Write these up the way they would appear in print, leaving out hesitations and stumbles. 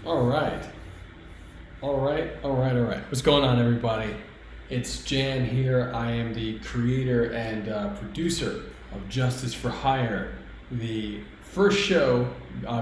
All right. All right. All right. All right. What's going on, everybody? It's Jan here. I am the creator and producer of Justice for Hire, the first show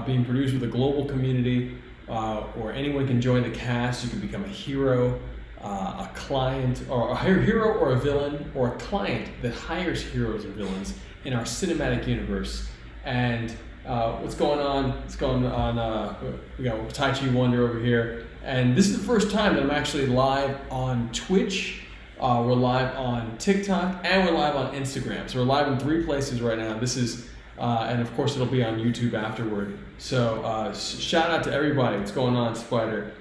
being produced with a global community where anyone can join the cast. You can become a hero, a client, or a hero or a villain, or a client that hires heroes and villains in our cinematic universe. And what's going on? What's going on? We got Tai Chi Wonder over here. And this is the first time that I'm actually live on Twitch. We're live on TikTok, and we're live on Instagram. So we're live in 3 places right now. This is, and of course it'll be on YouTube afterward. So shout out to everybody. What's going on, Spider?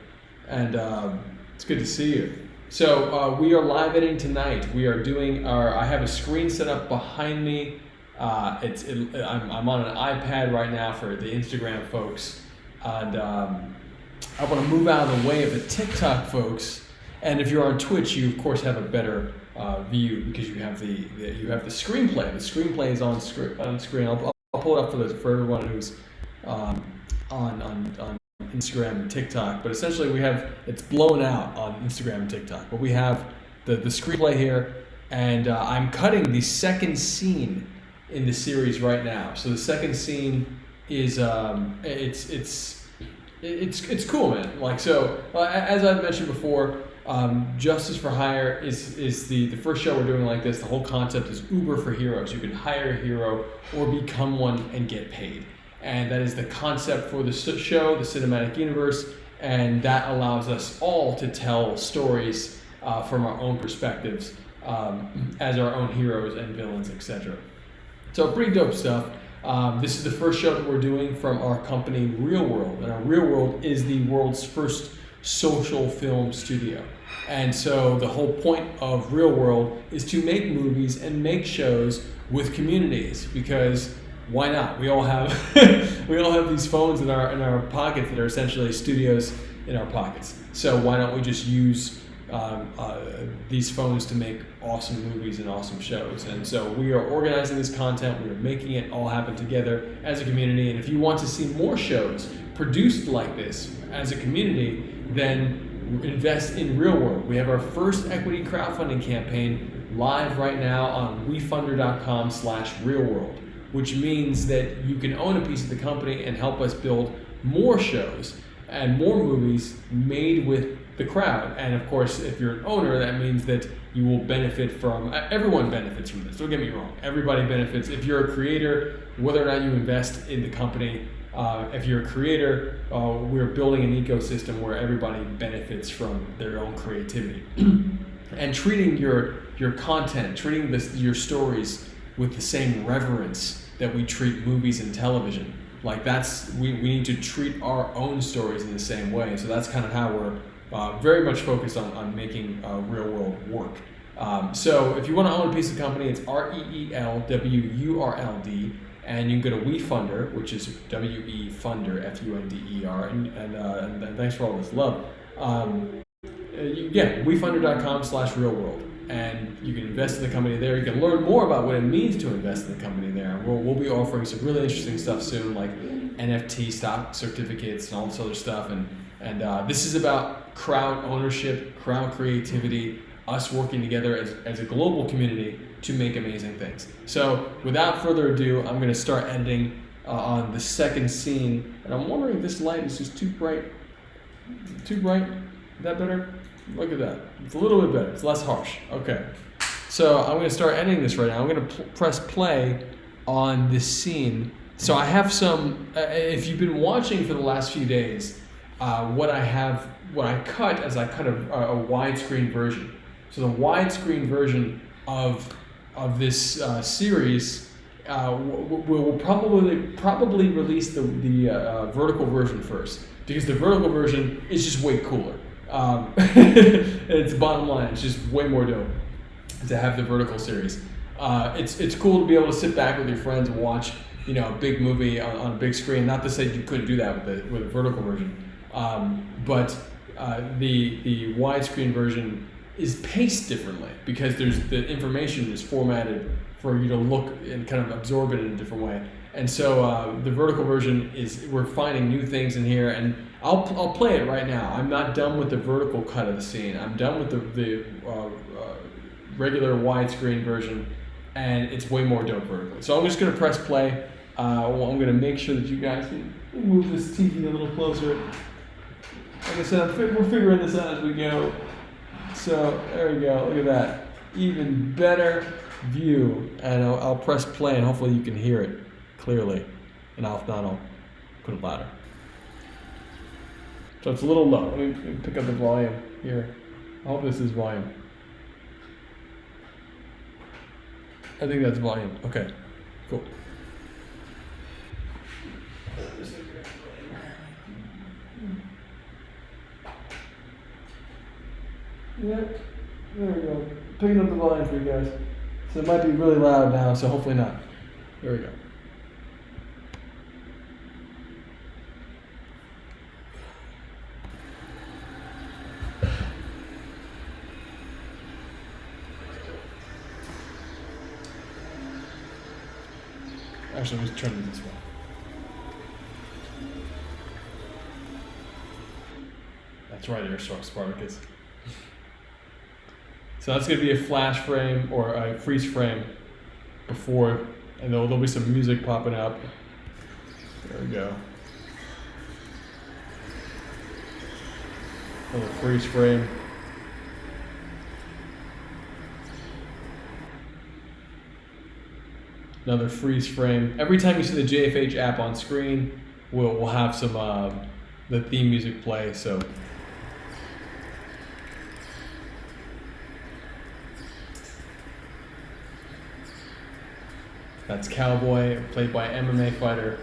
And it's good to see you. So we are live editing tonight. We are doing I have a screen set up behind me. I'm on an iPad right now for the Instagram folks, and I want to move out of the way of the TikTok folks. And if you're on Twitch, you of course have a better view because you have the screenplay. The screenplay is on screen. I'll pull it up for everyone who's on Instagram and TikTok. But essentially, it's blown out on Instagram and TikTok. But we have the screenplay here, and I'm cutting the second scene in the series right now. So the second scene is it's cool, man. Like, so as I've mentioned before, Justice for Hire is the first show we're doing like this. The whole concept is Uber for heroes. You can hire a hero or become one and get paid. And that is the concept for the show, the cinematic universe, and that allows us all to tell stories from our own perspectives as our own heroes and villains, etc. So pretty dope stuff. This is the first show that we're doing from our company, Real World. And our Real World is the world's first social film studio. And so the whole point of Real World is to make movies and make shows with communities, because why not? We all have these phones in our pockets that are essentially studios in our pockets. So why don't we just use these phones to make awesome movies and awesome shows? And so we are organizing this content. We are making it all happen together as a community. And if you want to see more shows produced like this as a community, then invest in Real World. We have our first equity crowdfunding campaign live right now on wefunder.com/realworld, which means that you can own a piece of the company and help us build more shows and more movies made with the crowd. And of course, if you're an owner, that means that you will benefit from, everyone benefits from this. Don't get me wrong, everybody benefits. If you're a creator, whether or not you invest in the company, if you're a creator, we're building an ecosystem where everybody benefits from their own creativity. And treating your content, treating your stories with the same reverence that we treat movies and television. Like we need to treat our own stories in the same way. So that's kind of how we're very much focused on making Real World work. So if you want to own a piece of the company, it's REELWURLD, and you can go to WeFunder, which is WeFunder, FUNDER, and thanks for all this love. WeFunder.com/realworld, and you can invest in the company there. You can learn more about what it means to invest in the company there. We'll be offering some really interesting stuff soon, like NFT stock certificates and all this other stuff. And this is about crowd ownership, crowd creativity, us working together as a global community to make amazing things. So without further ado, I'm going to start editing on the second scene. And I'm wondering if this light is just too bright. Too bright? Is that better? Look at that. It's a little bit better. It's less harsh. Okay. So I'm going to start editing this right now. I'm going to press play on this scene. So I have some, if you've been watching for the last few days, what I cut a widescreen version. So the widescreen version of this series will probably release the vertical version first, because the vertical version is just way cooler. It's bottom line. It's just way more dope to have the vertical series. It's cool to be able to sit back with your friends and watch a big movie on a big screen. Not to say you couldn't do that with a vertical version. But the widescreen version is paced differently because the information is formatted for you to look and kind of absorb it in a different way. And so the vertical version is, we're finding new things in here, and I'll play it right now. I'm not done with the vertical cut of the scene. I'm done with the regular widescreen version, and it's way more dope vertically. So I'm just gonna press play. I'm gonna make sure that you guys can move this TV a little closer. Like I said, we're figuring this out as we go. So there we go. Look at that. Even better view. And I'll press play, and hopefully you can hear it clearly. And if not, I'll put it louder. So it's a little low. Let me pick up the volume here. I hope this is volume. I think that's volume. Okay, cool. Yeah, there we go. Picking up the volume for you guys. So it might be really loud now, so hopefully not. There we go. Actually, let's turn it this way. That's right, here, Spartacus. So that's going to be a flash frame or a freeze frame before, and there'll be some music popping up. There we go. Another freeze frame. Another freeze frame. Every time you see the JFH app on screen, we'll have some the theme music play. So. That's Cowboy, played by MMA fighter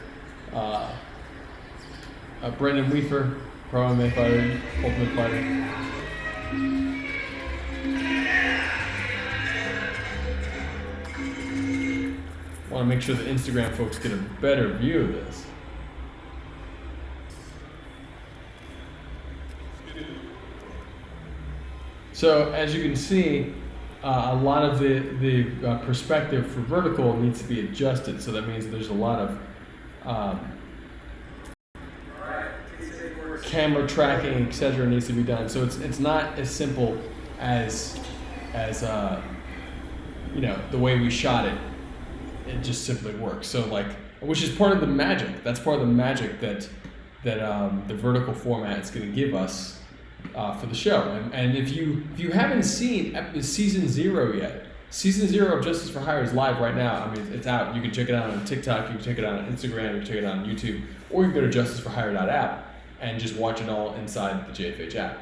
Brendan Weaver, pro MMA fighter, Ultimate Fighter. Want to make sure the Instagram folks get a better view of this. So as you can see, a lot of the perspective for vertical needs to be adjusted. So that means there's a lot of camera tracking, etc. needs to be done. So it's not as simple as you know, the way we shot it. It just simply works. So like, which is part of the magic. That's part of the magic that the vertical format is going to give us. For the show, and if you haven't seen season 0 yet, season 0 of Justice for Hire is live right now. I mean, it's out. You can check it out on TikTok, you can check it out on Instagram, you can check it out on YouTube, or you can go to justiceforhire.app and just watch it all inside the JFH app.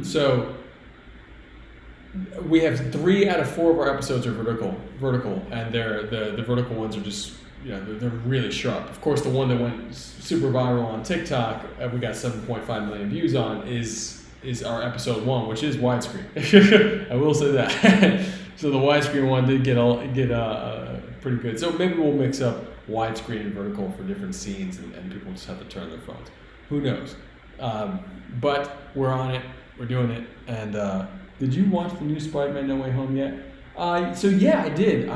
So we have 3 out of 4 of our episodes are vertical, and the vertical ones are just, you know, they're really sharp. Of course, the one that went super viral on TikTok, we got 7.5 million views on, is our episode 1, which is widescreen. I will say that. So the widescreen one did get pretty good. So maybe we'll mix up widescreen and vertical for different scenes, and people just have to turn their phones. Who knows? But we're on it. We're doing it. And did you watch the new Spider-Man No Way Home yet? So yeah, I did.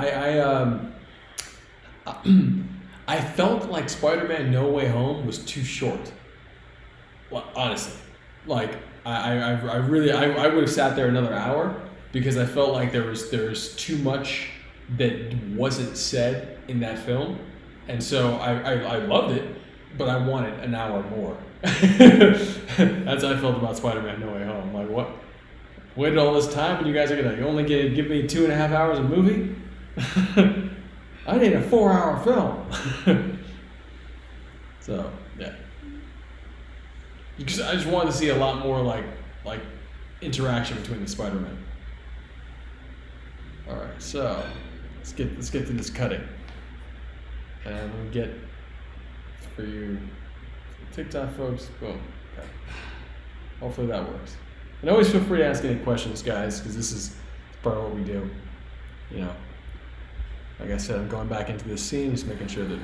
I felt like Spider-Man No Way Home was too short. Well, honestly, like I would have sat there another hour because I felt like there's too much that wasn't said in that film, and so I loved it, but I wanted an hour more. That's how I felt about Spider-Man No Way Home. Like, what? Waited all this time, and you guys are gonna only give me 2.5 hours of movie? I need a 4-hour film. So yeah, because I just wanted to see a lot more like interaction between the Spider-Man. All right, so let's get to this cutting, and we'll get for you TikTok folks. Boom. Okay. Hopefully that works. And always feel free to ask any questions, guys, because this is part of what we do. You know. Like I said, I'm going back into this scene, just making sure that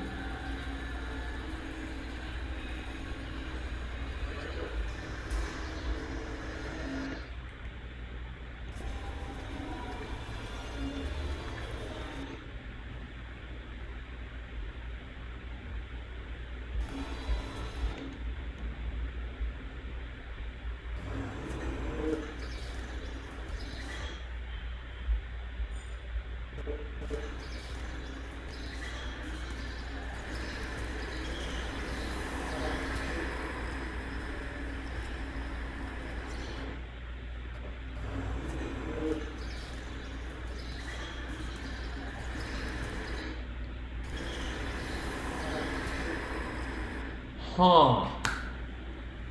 All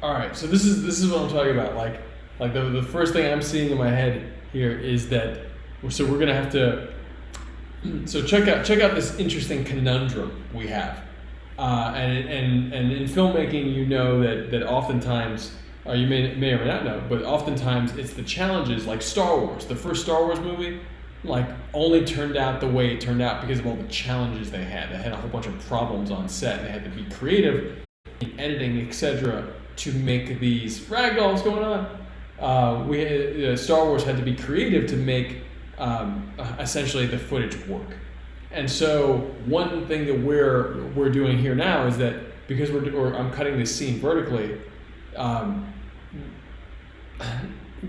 right, so this is what I'm talking about. Like the first thing I'm seeing in my head here is that so we're gonna have to check out this interesting conundrum we have, and in filmmaking, you know that oftentimes, or you may or may not know, but oftentimes it's the challenges, like Star Wars, the first Star Wars movie, like only turned out the way it turned out because of all the challenges they had. They had a whole bunch of problems on set. They had to be creative in editing, etc., to make these ragdolls going on. Star Wars had to be creative to make essentially the footage work. And so one thing that we're doing here now is that because I'm cutting this scene vertically,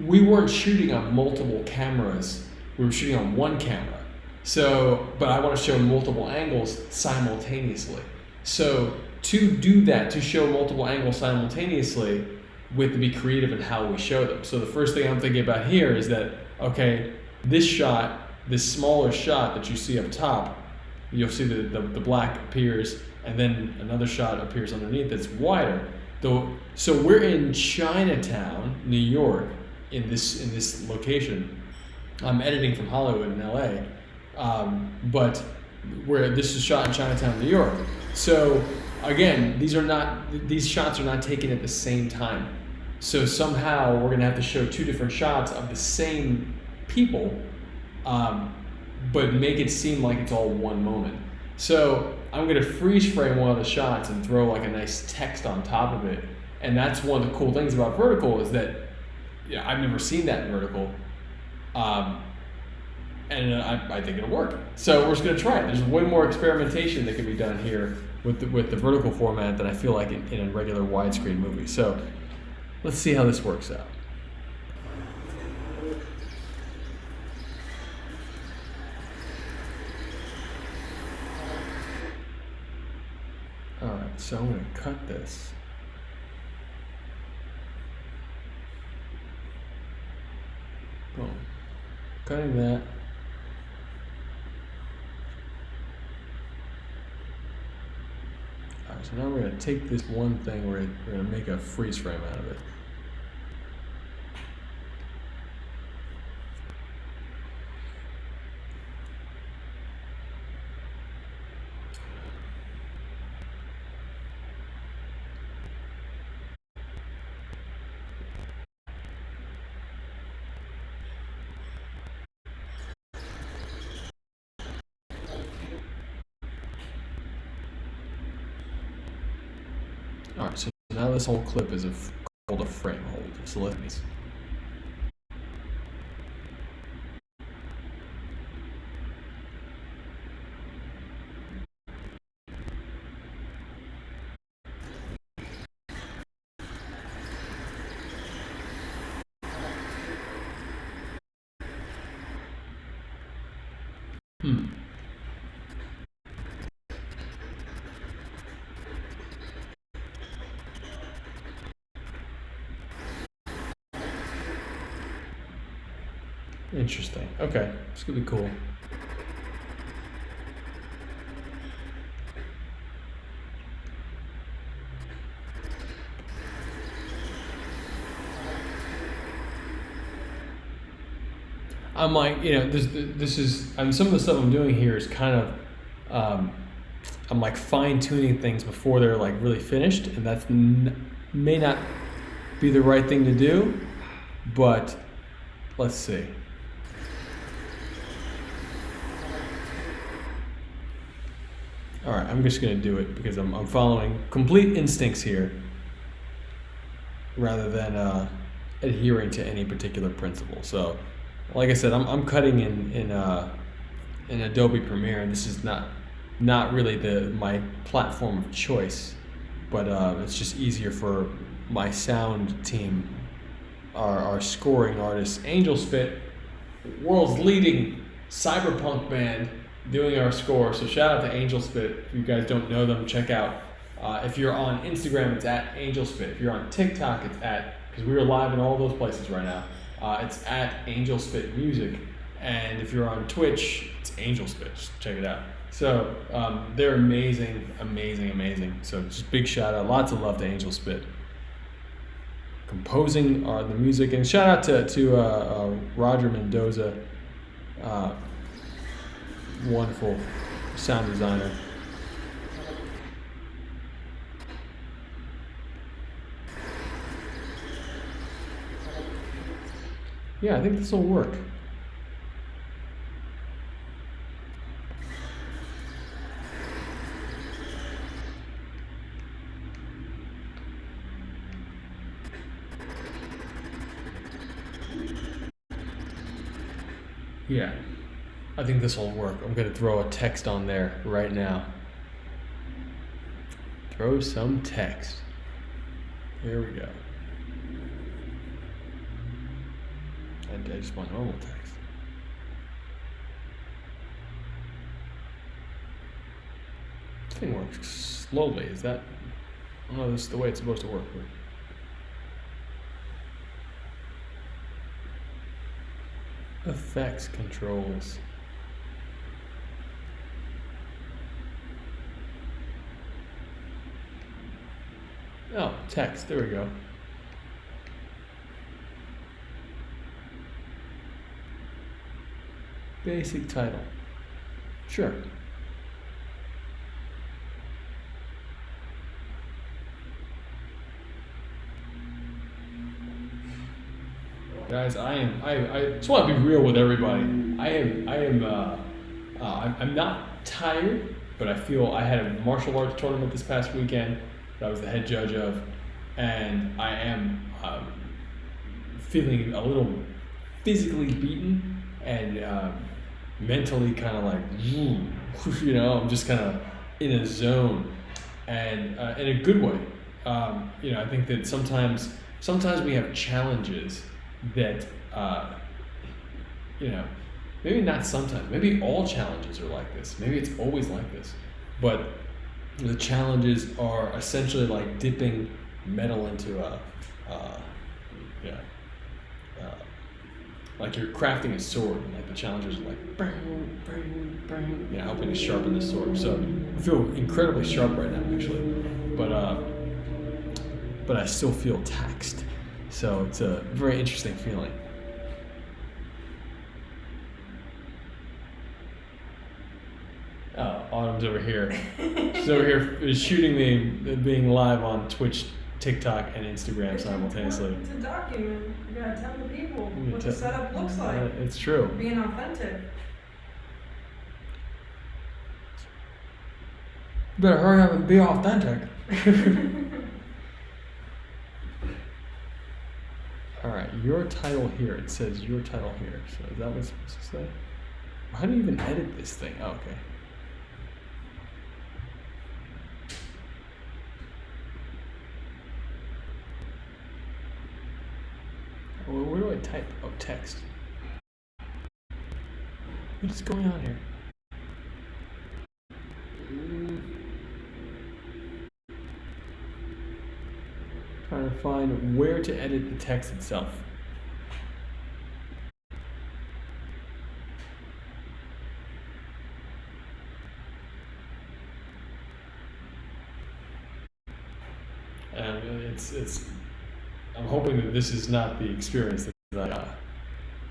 we weren't shooting on multiple cameras. We were shooting on one camera. So, but I want to show multiple angles simultaneously. So to do that, to show multiple angles simultaneously, we have to be creative in how we show them. So the first thing I'm thinking about here is that, okay, this shot, this smaller shot that you see up top, you'll see the black appears, and then another shot appears underneath that's wider. So we're in Chinatown, New York, in this location. I'm editing from Hollywood in LA, but this is shot in Chinatown, New York. So again, these shots are not taken at the same time. So somehow we're gonna have to show two different shots of the same people, but make it seem like it's all one moment. So I'm gonna freeze frame one of the shots and throw like a nice text on top of it. And that's one of the cool things about vertical is that I've never seen that in vertical. And I think it'll work. So we're just gonna try it. There's way more experimentation that can be done here with the vertical format than I feel like in a regular widescreen movie. So let's see how this works out. All right, so I'm gonna cut this. Boom. Cutting that. All right, so now we're gonna take this one thing, we're gonna make a freeze frame out of it. All right, so now this whole clip is called a frame hold. So let me. Interesting. Okay, this could be cool. I'm like, this is, some of the stuff I'm doing here is kind of, I'm like fine tuning things before they're like really finished, and that may not be the right thing to do, but let's see. All right, I'm just gonna do it because I'm following complete instincts here rather than adhering to any particular principle. So, like I said, I'm cutting in Adobe Premiere, and this is not really my platform of choice, but it's just easier for my sound team, our scoring artists, Angel Spit, world's leading cyberpunk band, doing our score. So shout out to Angel Spit. If you guys don't know them, check out. If you're on Instagram, it's at Angel Spit. If you're on TikTok, it's because we are live in all those places right now. It's at Angel Spit Music. And if you're on Twitch, it's Angel Spit. Just check it out. So they're amazing, amazing, amazing. So just big shout out, lots of love to Angel Spit. Composing the music, and shout out to Roger Mendoza, wonderful sound designer. Yeah, I think this will work. Yeah, I think this will work. I'm going to throw a text on there right now. Throw some text. Here we go. I just want normal text. This thing works slowly. Is that? I don't know. This is the way it's supposed to work. Effects controls. Oh, text. There we go. Basic title. Sure. Guys, I just want to be real with everybody. I'm not tired, but I feel I had a martial arts tournament this past weekend that I was the head judge of, and I am feeling a little physically beaten and mentally kind of like, I'm just kind of in a zone, and in a good way. I think that sometimes we have challenges that, maybe not sometimes, maybe all challenges are like this. Maybe it's always like this. But the challenges are essentially like dipping metal into like you're crafting a sword, and like the challenges are like, bang, bang, bang, helping to sharpen the sword. So I feel incredibly sharp right now, actually. But I still feel taxed. So it's a very interesting feeling. Oh, Autumn's over here. She's over here shooting me being live on Twitch, TikTok, and Instagram simultaneously. It's a document. You gotta tell the people what the setup looks like. It's true. Being authentic. You better hurry up and be authentic. Alright, your title here. It says your title here. So is that what it's supposed to say? How do you even edit this thing? Oh, okay. Well, where do I type? Oh, text. What is going on here? Trying to find where to edit the text itself. And it's. I'm hoping that this is not the experience that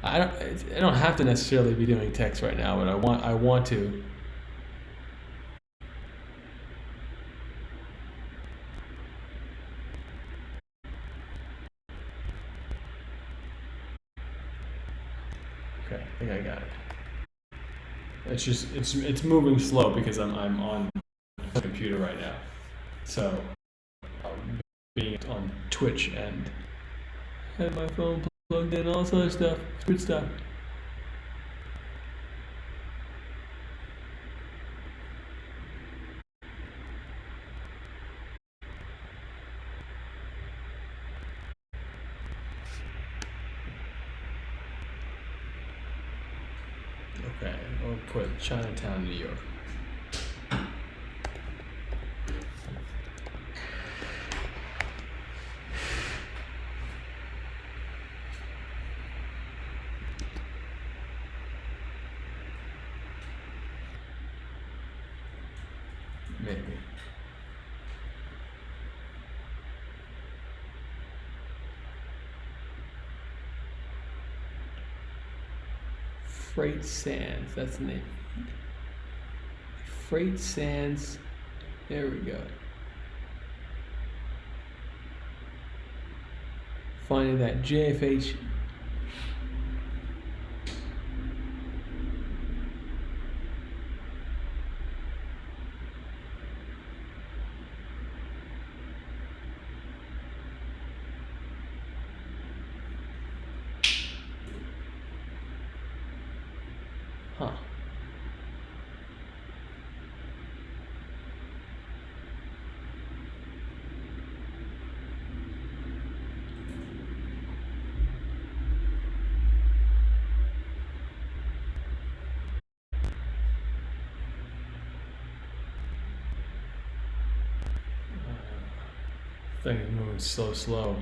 I don't have to necessarily be doing text right now, but I want to. Okay, I think I got it. It's just it's moving slow because I'm on the computer right now, so being on Twitch and had my phone plugged in, all this other stuff. It's good stuff. Okay, I'll put Chinatown, New York. Maybe. Freight Sands, that's the name. Freight Sands, there we go. Finding that JFH. Huh. Thing is moving so slow.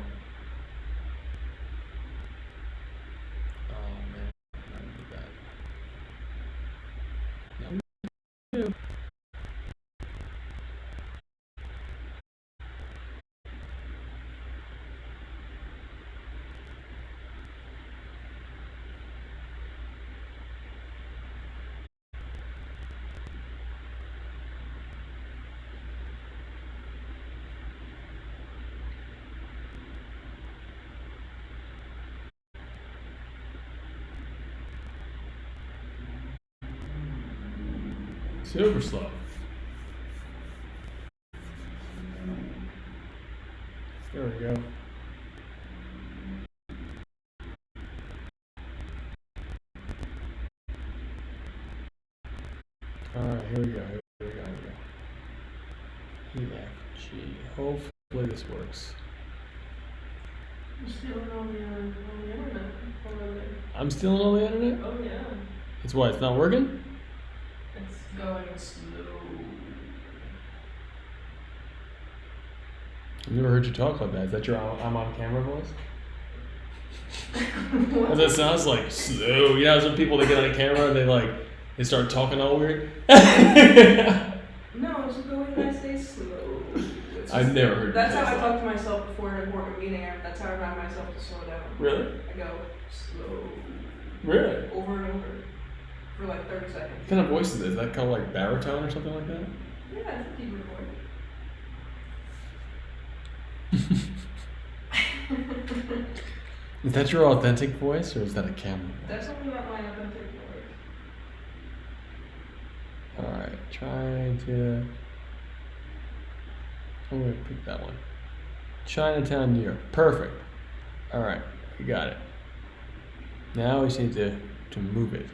Oh man, I did that. No. Super slow. There we go. Alright, here we go. EFG. Hopefully this works. You're stealing all the internet. I'm stealing all the internet? Oh yeah. It's what? It's not working? It's going slow. I've never heard you talk like that. Is that your I'm on camera voice? That sounds like slow. You know, some people they get on camera and they start talking all weird. No, it's the way I say slow. I've never heard. That's how I talk to myself before an important meeting. That's how I remind myself to slow down. Really? I go slow. Really? Over and over for like 30 seconds. What kind of voice is this? Is that kind of like baritone or something like that? Yeah, it's a deeper voice. Is that your authentic voice or is that a camera voice? That's only not my authentic voice. Alright, trying to. I'm going to pick that one. Chinatown, New York. Perfect. Alright, we got it. Now we just need to move it.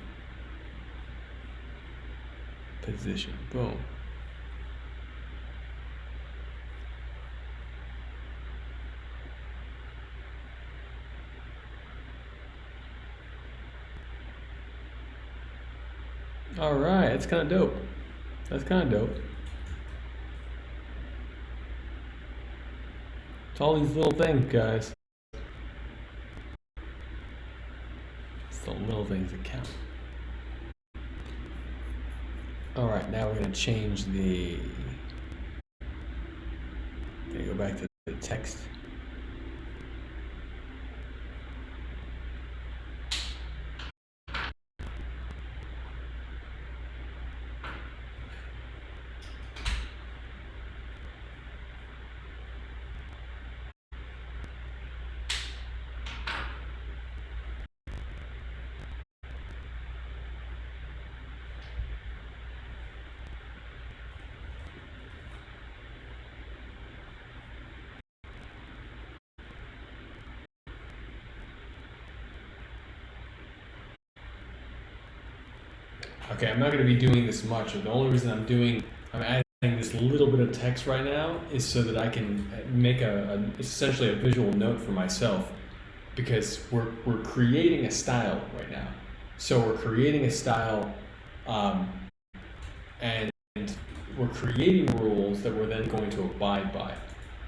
Position. Boom. Alright, that's kind of dope. That's kind of dope. It's all these little things, guys. It's the little things that count. Alright, now we're going to change the... Gonna go back to the text. Okay, I'm not going to be doing this much. The only reason I'm adding this little bit of text right now is so that I can make essentially a visual note for myself, because we're creating a style right now. So we're creating a style, and we're creating rules that we're then going to abide by.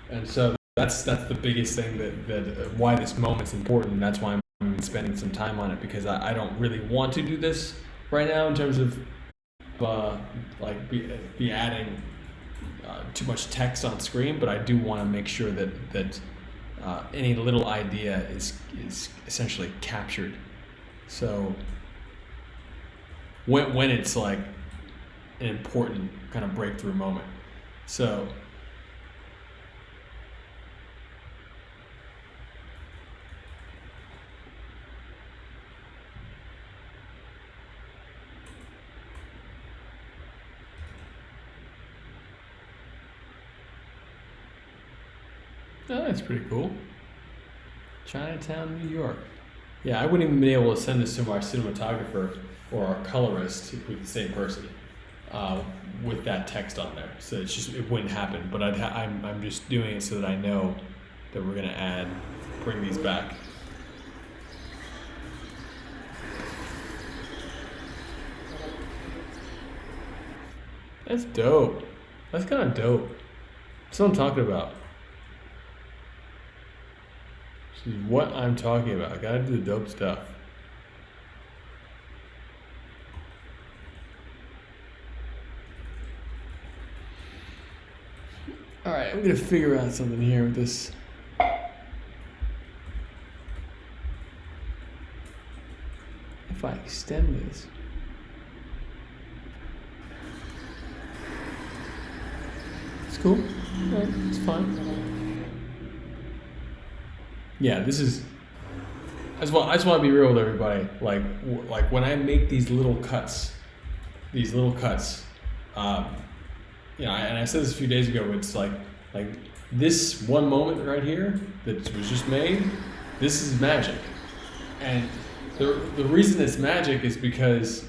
And so that's the biggest thing that why this moment's important. And that's why I'm spending some time on it, because I don't really want to do this right now in terms of be adding too much text on screen, but I do want to make sure that any little idea is essentially captured. So when it's like an important kind of breakthrough moment. So oh, that's pretty cool. Chinatown, New York. Yeah, I wouldn't even be able to send this to our cinematographer or our colorist with the same person with that text on there. So it wouldn't happen. But I'm just doing it so that I know that we're gonna bring these back. That's dope. That's kind of dope. That's what I'm talking about. This is what I'm talking about. I gotta do the dope stuff. All right, I'm gonna figure out something here with this. If I extend this. It's cool. All right, it's fine. Yeah, this is. I just want to be real with everybody. Like when I make these little cuts, and I said this a few days ago. It's like this one moment right here that was just made. This is magic, and the reason it's magic is because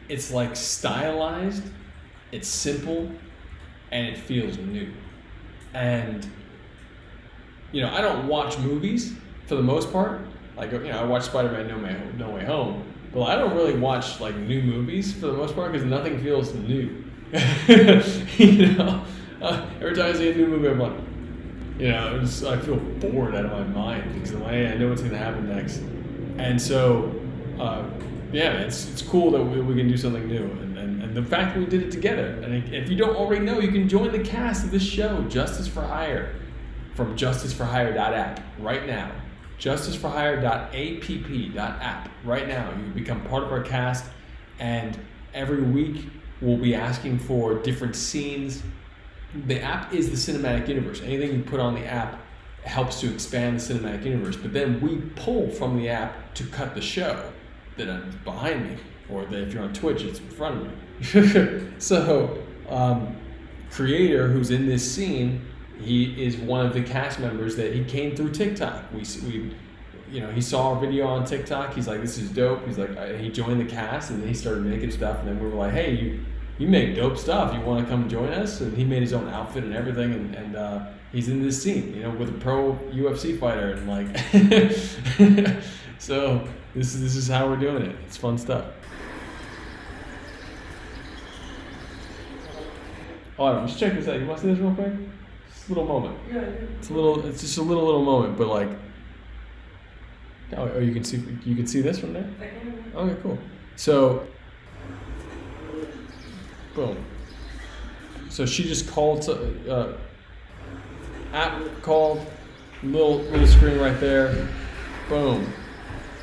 it's like stylized, it's simple, and it feels new. And I don't watch movies for the most part. Like I watch Spider-Man No Way Home, but I don't really watch like new movies for the most part because nothing feels new. Every time I see a new movie, I'm like, I feel bored out of my mind because I'm like, hey, I know what's going to happen next. And so, it's cool that we can do something new. And the fact that we did it together. And if you don't already know, you can join the cast of this show, Justice for Hire, from justiceforhire.app right now. Justiceforhire.app right now. You can become part of our cast, and every week we'll be asking for different scenes. The app is the cinematic universe. Anything you put on the app helps to expand the cinematic universe, but then we pull from the app to cut the show that is behind me, or that if you're on Twitch, it's in front of me. So, creator who's in this scene, he is one of the cast members that he came through TikTok. He saw our video on TikTok. He's like, this is dope. He's like, he joined the cast, and then he started making stuff. And then we were like, hey, you make dope stuff. You want to come join us? And he made his own outfit and everything. And he's in this scene, with a pro UFC fighter. And like, so this is how we're doing it. It's fun stuff. Oh, let's check this out. You want to see this real quick? Just a little moment. Yeah, I do. It's just a little moment, but like. Oh, you can see this from there? Okay, cool. So, boom. So she just called app called, little screen right there. Boom.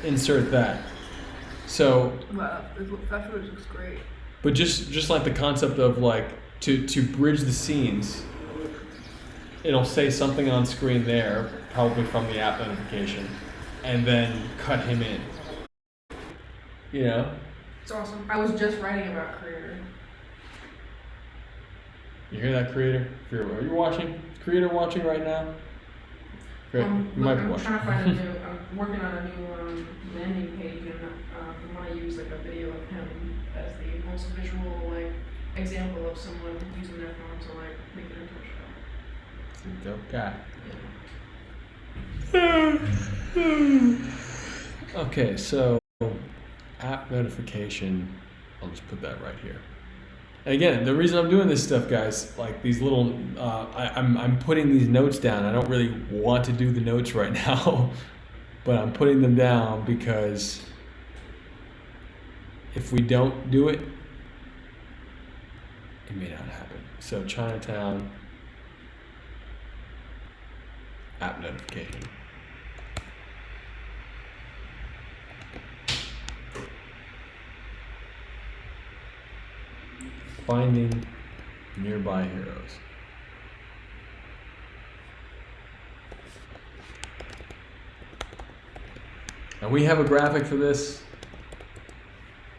Insert that. So. Wow, that footage looks great. But just like the concept of like to bridge the scenes, it'll say something on screen there, probably from the app notification, and then cut him in. It's awesome. I was just writing about Creator. You hear that, Creator? Are you watching? Is Creator watching right now? Great. You might be watching. I'm trying to find I'm working on a new landing page, and I want to use like a video of him as the most visual example of someone using their phone to make it into a show. Dope guy. Okay, so app notification, I'll just put that right here. And again, the reason I'm doing this stuff, guys, like these little, I'm putting these notes down. I don't really want to do the notes right now, but I'm putting them down because if we don't do it, it may not happen. So Chinatown app notification. Finding nearby heroes. And we have a graphic for this.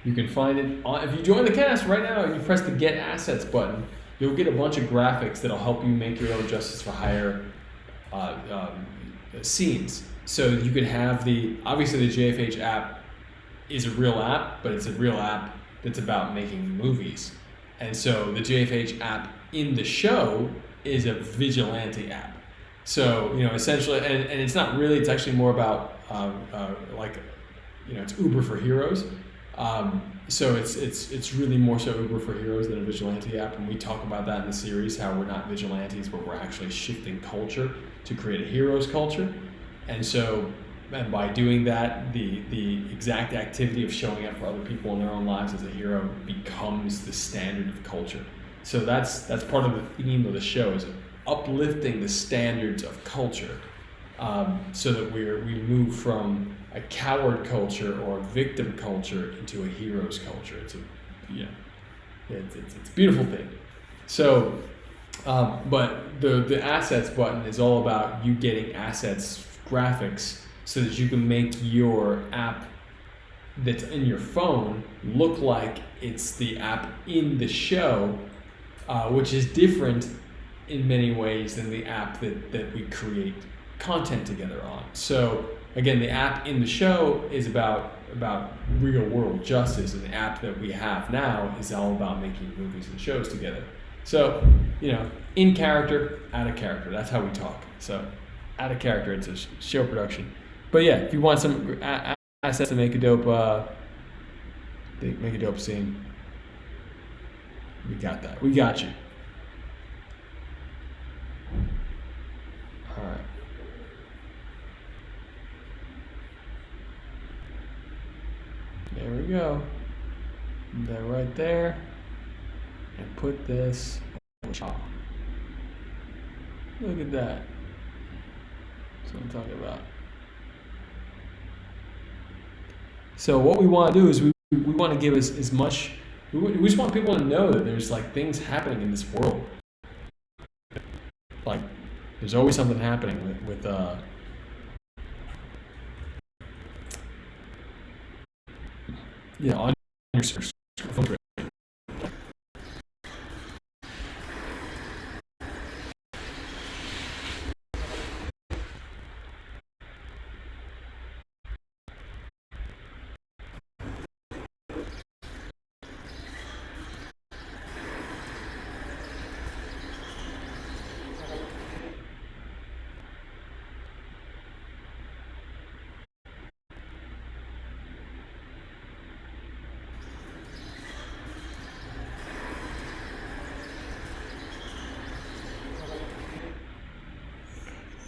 You can find it if you join the cast right now and you press the Get Assets button, you'll get a bunch of graphics that'll help you make your own Justice for Hire scenes. So you can have obviously the JFH app is a real app, but it's a real app that's about making movies. And so the JFH app in the show is a vigilante app. So, essentially, and it's not really, it's actually more about it's Uber for heroes. So it's really more so Uber for heroes than a vigilante app. And we talk about that in the series, how we're not vigilantes, but we're actually shifting culture to create a heroes culture. And by doing that, the exact activity of showing up for other people in their own lives as a hero becomes the standard of culture. So that's part of the theme of the show, is uplifting the standards of culture, so that we move from a coward culture or a victim culture into a heroes culture. It's a beautiful thing. So, but the assets button is all about you getting assets, graphics, so that you can make your app that's in your phone look like it's the app in the show, which is different in many ways than the app that we create content together on. So again, the app in the show is about real world justice, and the app that we have now is all about making movies and shows together. So, in character, out of character. That's how we talk. So, out of character, it's a show production. But yeah, if you want some assets to make a dope scene, we got that. We got you. All right. There we go. That right there. And put this. Look at that. That's what I'm talking about. So what we want to do is we want to give as much. We just want people to know that there's things happening in this world. There's always something happening with on your phone.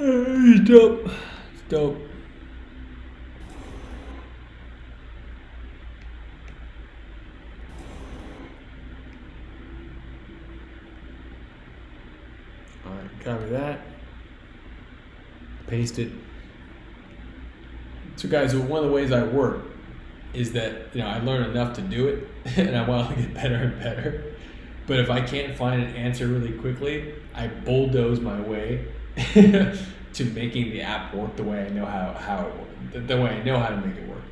It's dope. It's dope. Alright, copy that. Paste it. So guys, one of the ways I work is that I learn enough to do it and I want to get better and better. But if I can't find an answer really quickly, I bulldoze my way to making the app work the way I know how the way I know how to make it work.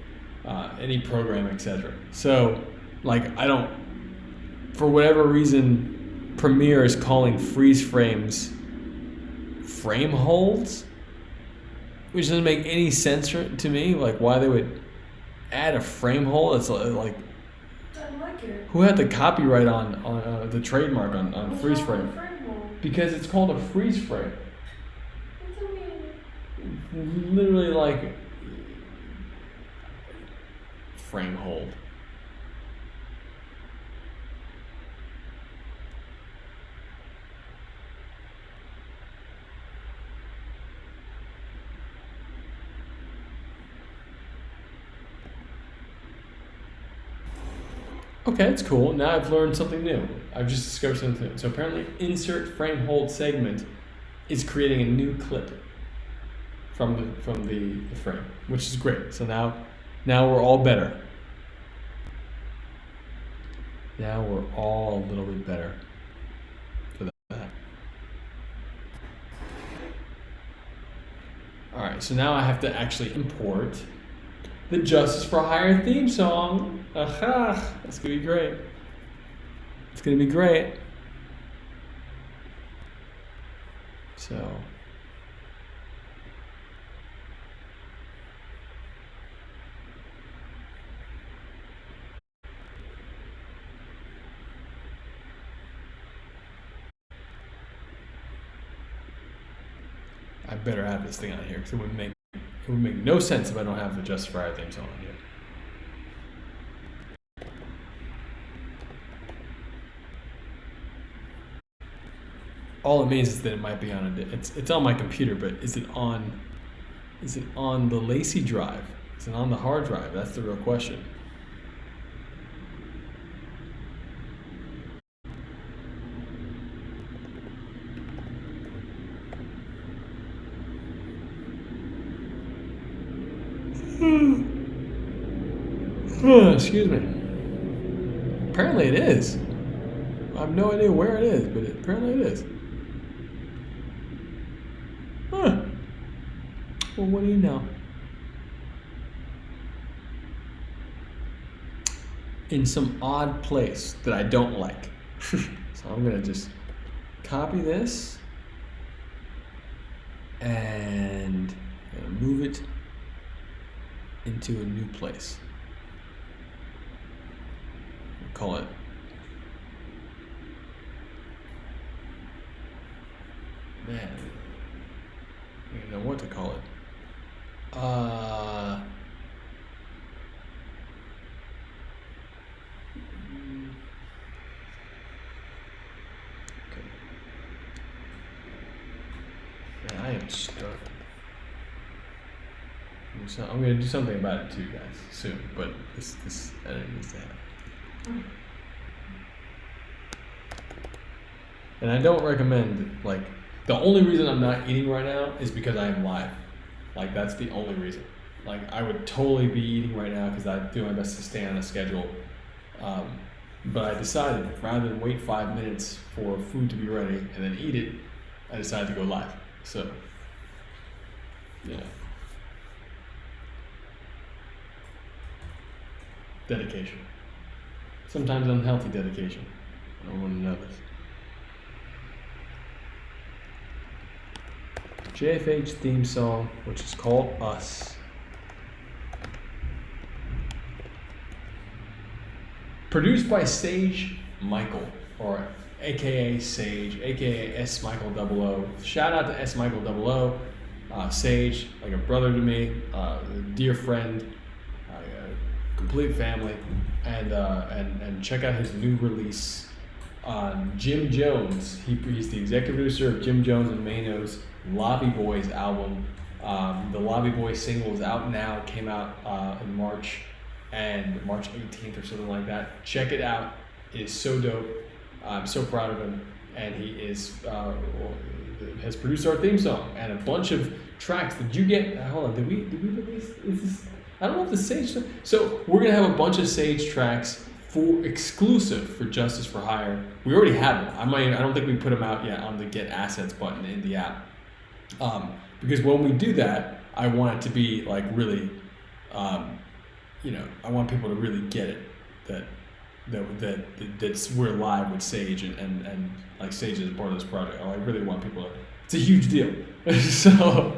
Any program, etc. So I don't, for whatever reason, Premiere is calling freeze frames frame holds, which doesn't make any sense to me. Why they would add a frame hold. It's I like it. who had the copyright on the trademark on freeze frame? Because it's called a freeze frame. Literally frame hold. Okay, that's cool. Now I've learned something new. I've just discovered something new. So apparently, insert frame hold segment is creating a new clip from the frame, which is great. So now we're all better. Now we're all a little bit better for that. All right, so now I have to actually import the Justice for Hire theme song. Aha! That's gonna be great. It's gonna be great. So. I better have this thing on here because it would make no sense if I don't have the Justice for Hire theme song on here. All it means is that it might be on it's on my computer, but is it on the Lacy drive? Is it on the hard drive? That's the real question. Excuse me. Apparently it is. I have no idea where it is, but apparently it is. Huh. Well, what do you know? In some odd place that I don't like. So I'm going to just copy this and move it into a new place. We'll call it man. I don't know what to call it. Okay. Man, I am stuck. So I'm gonna do something about it too, guys, soon. But this editing needs to happen. And I don't recommend, like, the only reason I'm not eating right now is because I am live. Like, that's the only reason. Like, I would totally be eating right now because I do my best to stay on a schedule. But I decided, rather than wait 5 minutes for food to be ready and then eat it, I decided to go live. So, yeah. Dedication. Sometimes unhealthy dedication. I don't want to know this. JFH theme song, which is called Us. Produced by Sage Michael, or AKA Sage, AKA S Michael 00. Shout out to S Michael 00. Sage, like a brother to me, a dear friend, complete family, and check out his new release on Jim Jones. He's the executive producer of Jim Jones and Mano's Lobby Boys album. The Lobby Boys single is out now. Came out in March 18th or something like that. Check it out. It is so dope. I'm so proud of him, and he has produced our theme song and a bunch of tracks. Did you get? Hold on. Did we release? Is this? I don't know if the Sage. So we're gonna have a bunch of Sage tracks for exclusive for Justice for Hire. We already have them. I don't think we put them out yet on the Get Assets button in the app. Because when we do that, I want it to be like really, I want people to really get it that's we're live with Sage and like Sage is a part of this project. I really want people to. It's a huge deal. So,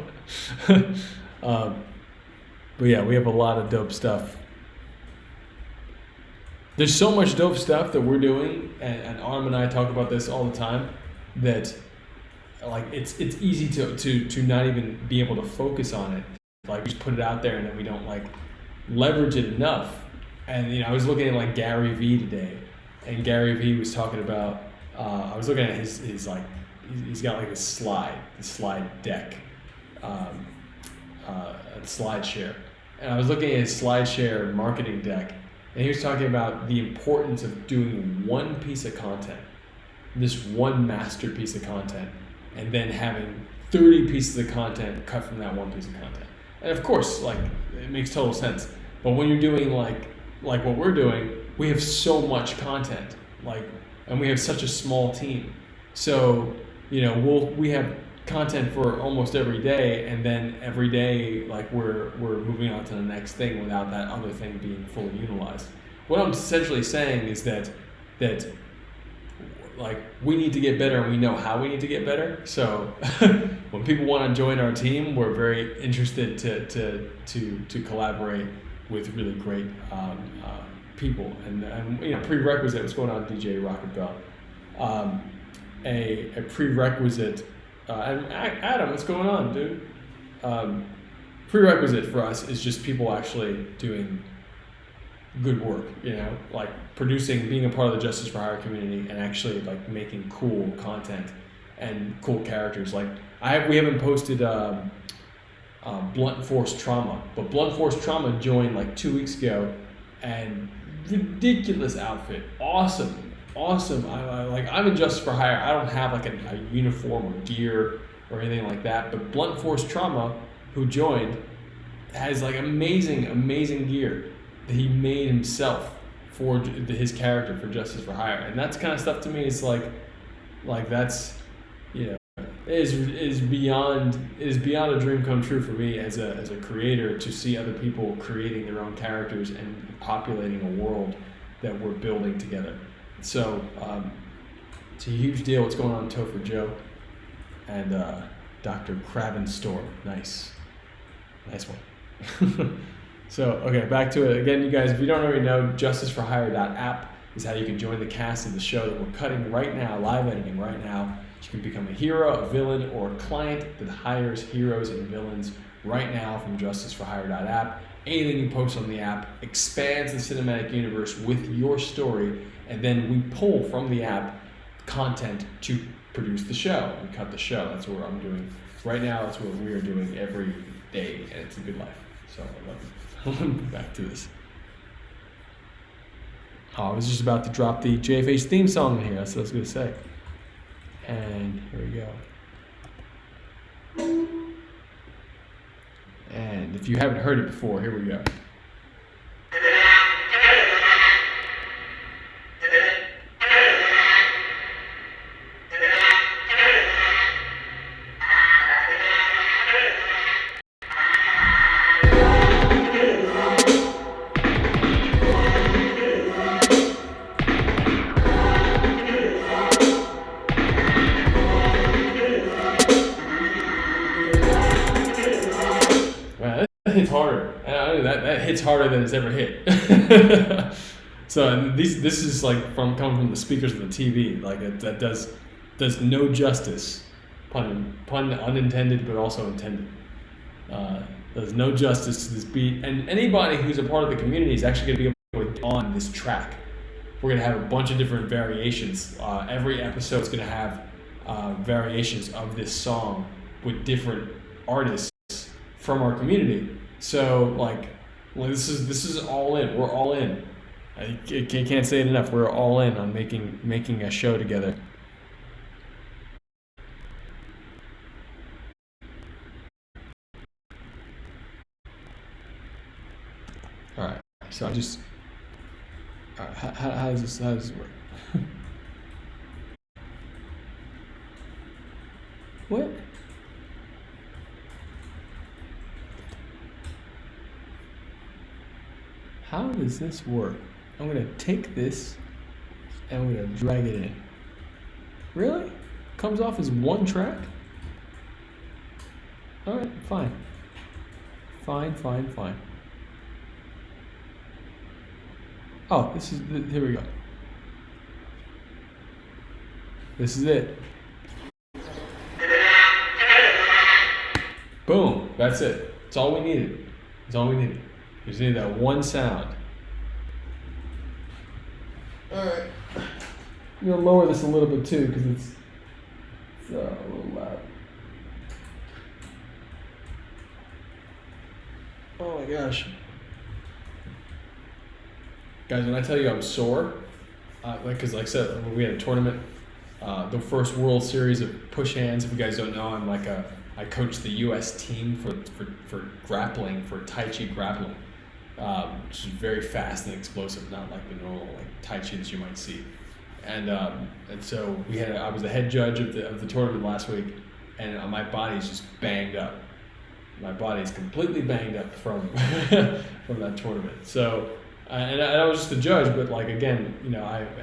but yeah, we have a lot of dope stuff. There's so much dope stuff that we're doing, and Arm and I talk about this all the time, that like it's easy to not even be able to focus on it. Like, we just put it out there and then we don't like leverage it enough. And I was looking at like Gary Vee today, and Gary Vee was talking about I was looking at his like he's got like a slide deck, SlideShare, and I was looking at his SlideShare marketing deck, And he was talking about the importance of doing one piece of content, this one master piece of content, and then having 30 pieces of content cut from that one piece of content. And of course, like, it makes total sense. But when you're doing like what we're doing, we have so much content, and we have such a small team. So, we have content for almost every day, and then every day, like, we're moving on to the next thing without that other thing being fully utilized. What I'm essentially saying is that like, we need to get better, and we know how we need to get better. So when people want to join our team, we're very interested to collaborate with really great people. And prerequisite, what's going on, DJ Rocket Bell? A prerequisite, and Adam, what's going on, dude? Prerequisite for us is just people actually doing good work, like producing, being a part of the Justice for Hire community, and actually like making cool content and cool characters. Like we haven't posted Blunt Force Trauma, but Blunt Force Trauma joined like 2 weeks ago, and ridiculous outfit, awesome. I'm in Justice for Hire. I don't have like a uniform or gear or anything like that, but Blunt Force Trauma, who joined, has like amazing gear that he made himself for his character for Justice for Hire. And that's kind of stuff to me is like that's, is beyond a dream come true for me as a creator, to see other people creating their own characters and populating a world that we're building together. So it's a huge deal. What's going on, Topher Joe and Dr. Craven's store. Nice one. So, okay, back to it. Again, you guys, if you don't already know, justiceforhire.app is how you can join the cast of the show that we're cutting right now, live editing right now. You can become a hero, a villain, or a client that hires heroes and villains right now from justiceforhire.app. Anything you post on the app expands the cinematic universe with your story, and then we pull from the app content to produce the show. We cut the show. That's what I'm doing right now. That's what we are doing every day, and it's a good life. So I love it. Back to this. I was just about to drop the JFH theme song in here. That's what I was going to say. And here we go. And if you haven't heard it before, here we go. Hits harder. That hits harder than it's ever hit. So this is like coming from the speakers of the TV. Like that does no justice, pun unintended, but also intended. Does no justice to this beat. And anybody who's a part of the community is actually going to be able to get on this track. We're going to have a bunch of different variations. Every episode is going to have variations of this song with different artists from our community. So this is all in. We're all in. I can't say it enough. We're all in on making a show together. All right. So how does this work? What? How does this work? I'm going to take this and I'm going to drag it in. Really? Comes off as one track? All right, fine. Fine. Oh, here we go. This is it. Boom, that's it. That's all we needed. We just need that one sound. All right. I'm gonna lower this a little bit too because it's a little loud. Oh my gosh. guys, when I tell you I'm sore, because like I said, when we had a tournament, the first World Series of push hands. If you guys don't know, I coach the U.S. team for grappling, for Tai Chi grappling, which is very fast and explosive, not like the normal like Tai Chi that you might see. And so I was the head judge of the tournament last week, and my body's just banged up. My body's completely banged up from from that tournament. So. And I was just a judge, but like again,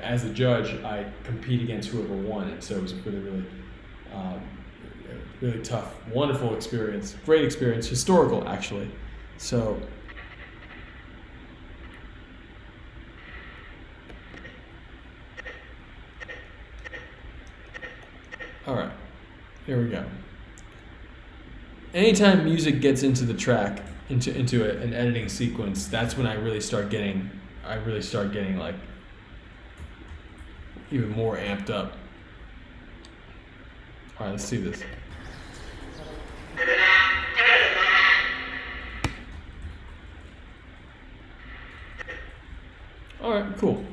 as a judge, I compete against whoever won, and so it was a really tough, wonderful experience, great experience, historical actually. So, all right, here we go. Anytime music gets into the track, into an editing sequence, that's when I really start getting like even more amped up. All right, let's see this. All right, cool.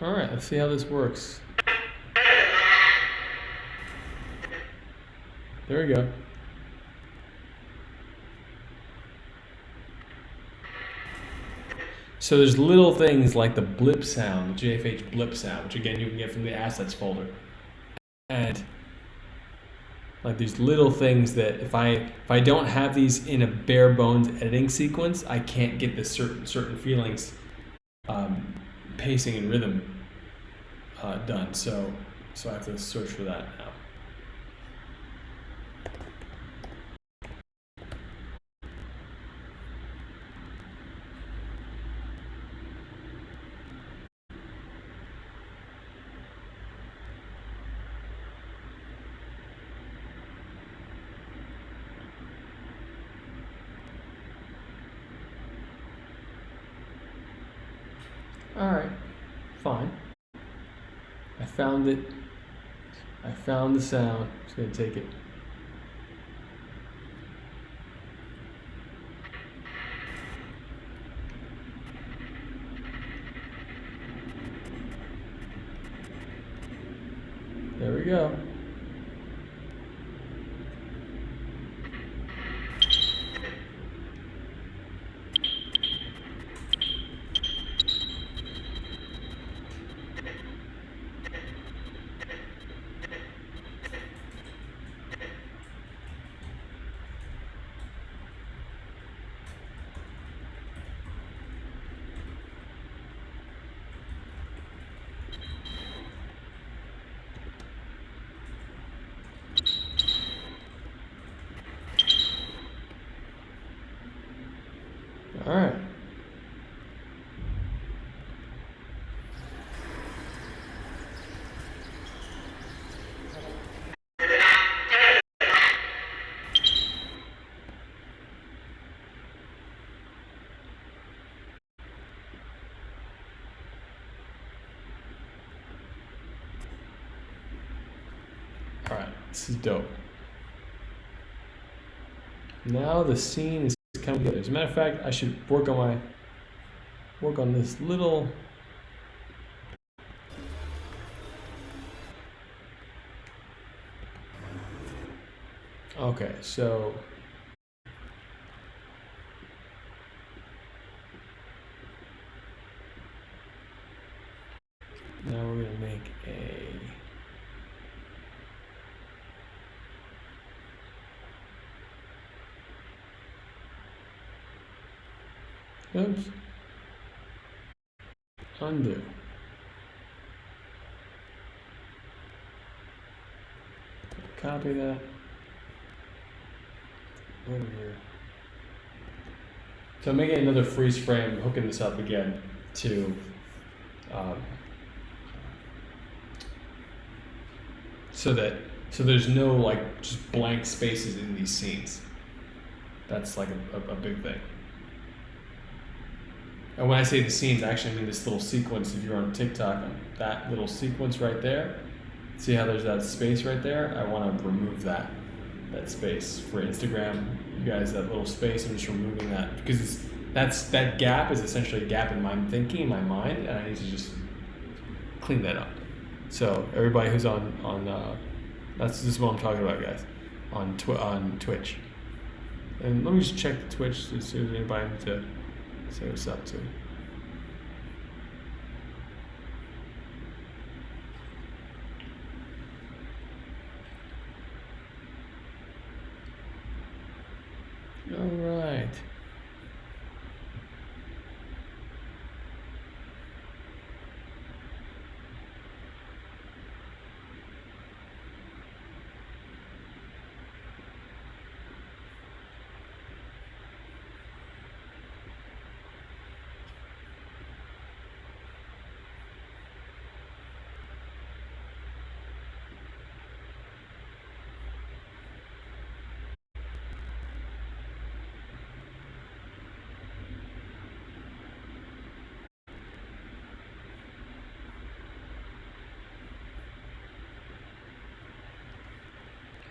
All right, let's see how this works. There we go. So there's little things like the blip sound, the JFH blip sound, which again you can get from the assets folder. And like these little things that if I don't have these in a bare bones editing sequence, I can't get the certain feelings, pacing and rhythm done. So I have to search for that now. All right, fine. I found it. I found the sound. I'm just gonna take it. There we go. All right. All right, this is dope. Now the scene is coming together. As a matter of fact, I should work on this little. Okay, so now we're gonna make a. Oops. Undo. Copy that. Over here. So I'm making another freeze frame, hooking this up again to so that So there's no like just blank spaces in these scenes. That's like a big thing. And when I say the scenes, I actually mean this little sequence. If you're on TikTok, that little sequence right there, see how there's that space right there? I want to remove that space. For Instagram, you guys, that little space, I'm just removing that because that gap is essentially a gap in my thinking, in my mind, and I need to just clean that up. So everybody who's on this is what I'm talking about, guys, on Twitch. And let me just check the Twitch to see if anybody needs to say what's up to. All right.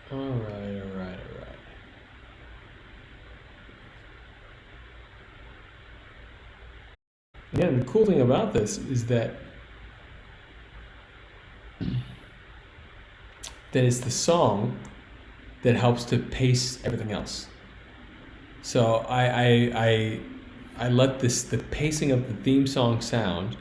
All right. Again, the cool thing about this is that it's the song that helps to pace everything else. So I let the pacing of the theme song sound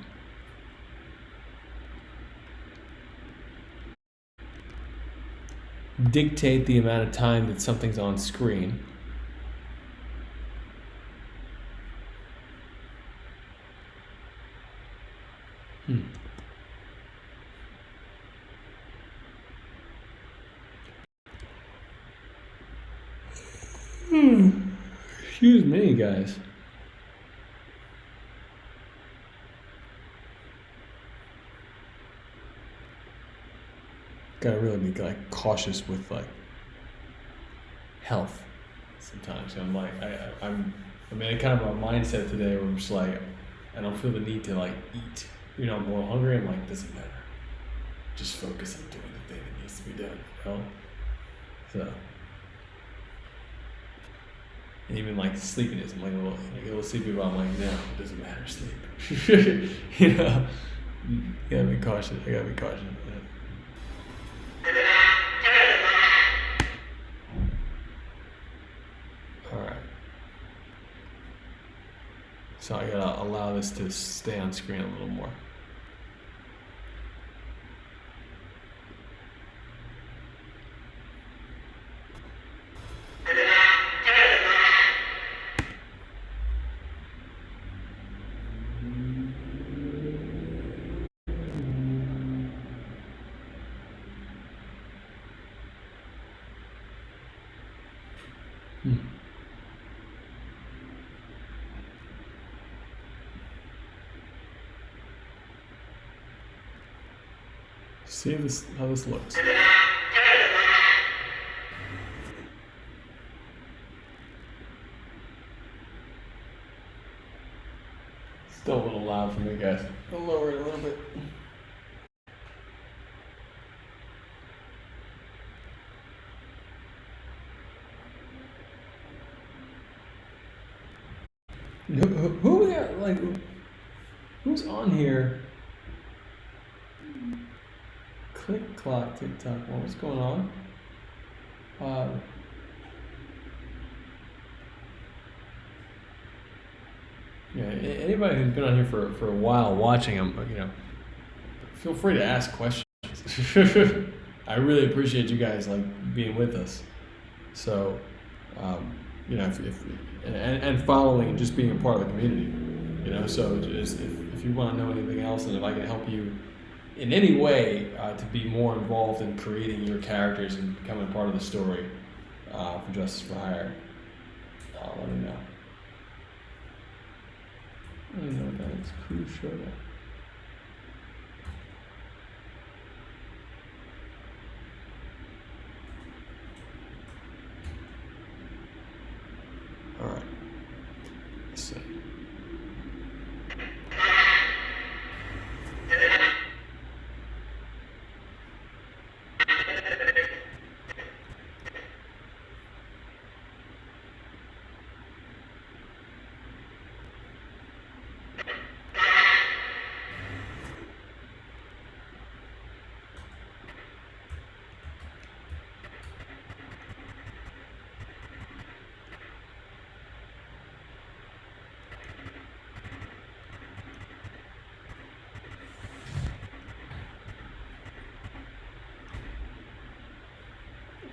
dictate the amount of time that something's on screen. Excuse me, guys. Gotta really be like cautious with like health sometimes. I'm like I'm in kind of a mindset today where I'm just like I don't feel the need to like eat. You know, I'm more hungry. I'm like, doesn't matter. Just focus on doing the thing that needs to be done. You know? So. And even like sleepiness, I'm like a little sleepy, but I'm like, no, it doesn't matter, sleep. You know, you gotta be cautious. I gotta be cautious. All right. So I gotta allow this to stay on screen a little more. See how this looks. Still a little loud for me, guys. I'll lower it a little bit. Who like who's on here? Click clock TikTok. What's going on? Yeah, anybody who's been on here for a while watching them, you know, feel free to ask questions. I really appreciate you guys like being with us. So, you know, and following and just being a part of the community. You know, so just if you want to know anything else and if I can help you in any way to be more involved in creating your characters and becoming a part of the story for Justice for Hire, let me know. I don't know what that is. Crew Showdown.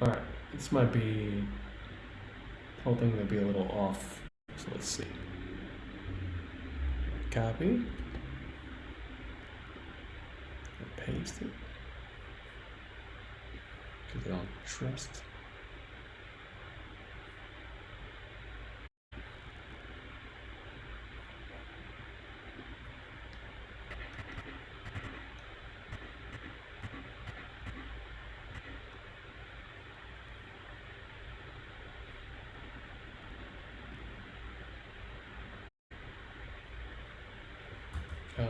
All right, this might be, the whole thing might be a little off. So let's see. Copy. Paste it. Because I don't trust.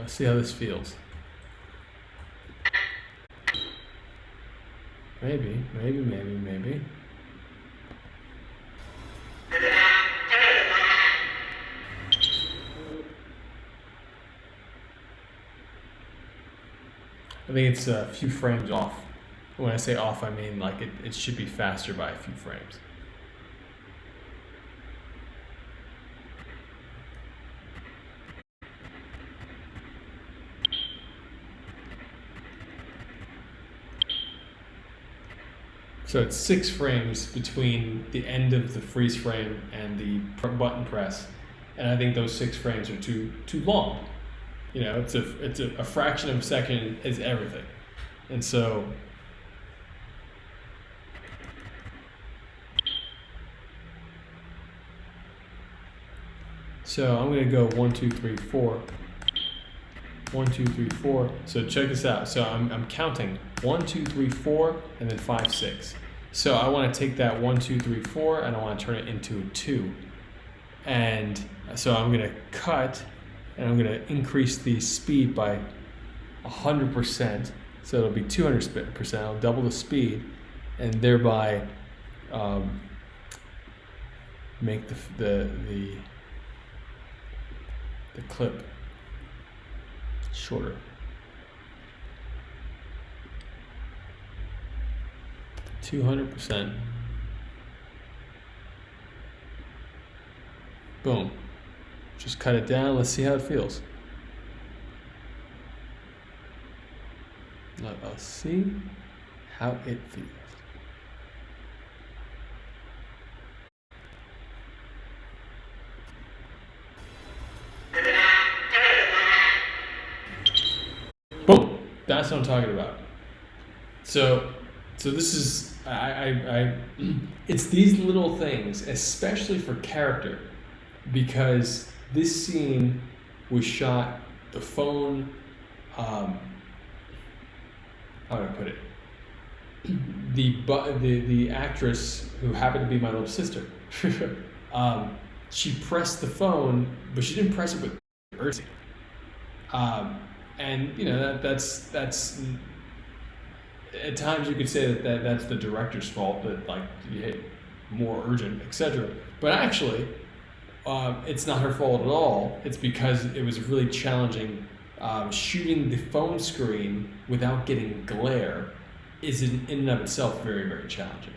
See how this feels. Maybe. I think it's a few frames off. When I say off, I mean like it should be faster by a few frames. So it's 6 frames between the end of the freeze frame and the button press, and I think those 6 frames are too long. You know, it's a fraction of a second is everything, and so I'm gonna go 1, 2, 3, 4. 1, 2, 3, 4. So check this out. So I'm counting 1, 2, 3, 4, and then 5, 6. So I want to take that 1, 2, 3, 4, and I want to turn it into a 2. And so I'm going to cut, and I'm going to increase the speed by 100%. So it'll be 200%. I'll double the speed, and thereby make the clip shorter. 200%. Boom. Just cut it down. Let's see how it feels. Let us see how it feels. Boom. That's what I'm talking about. So this is it's these little things, especially for character, because this scene was shot, the phone, how do I put it? The actress who happened to be my little sister, she pressed the phone, but she didn't press it with urgency. And you know that's at times you could say that's the director's fault, that like you hit more urgent, etc. But actually, it's not her fault at all. It's because it was really challenging. Shooting the phone screen without getting glare is in and of itself very, very challenging.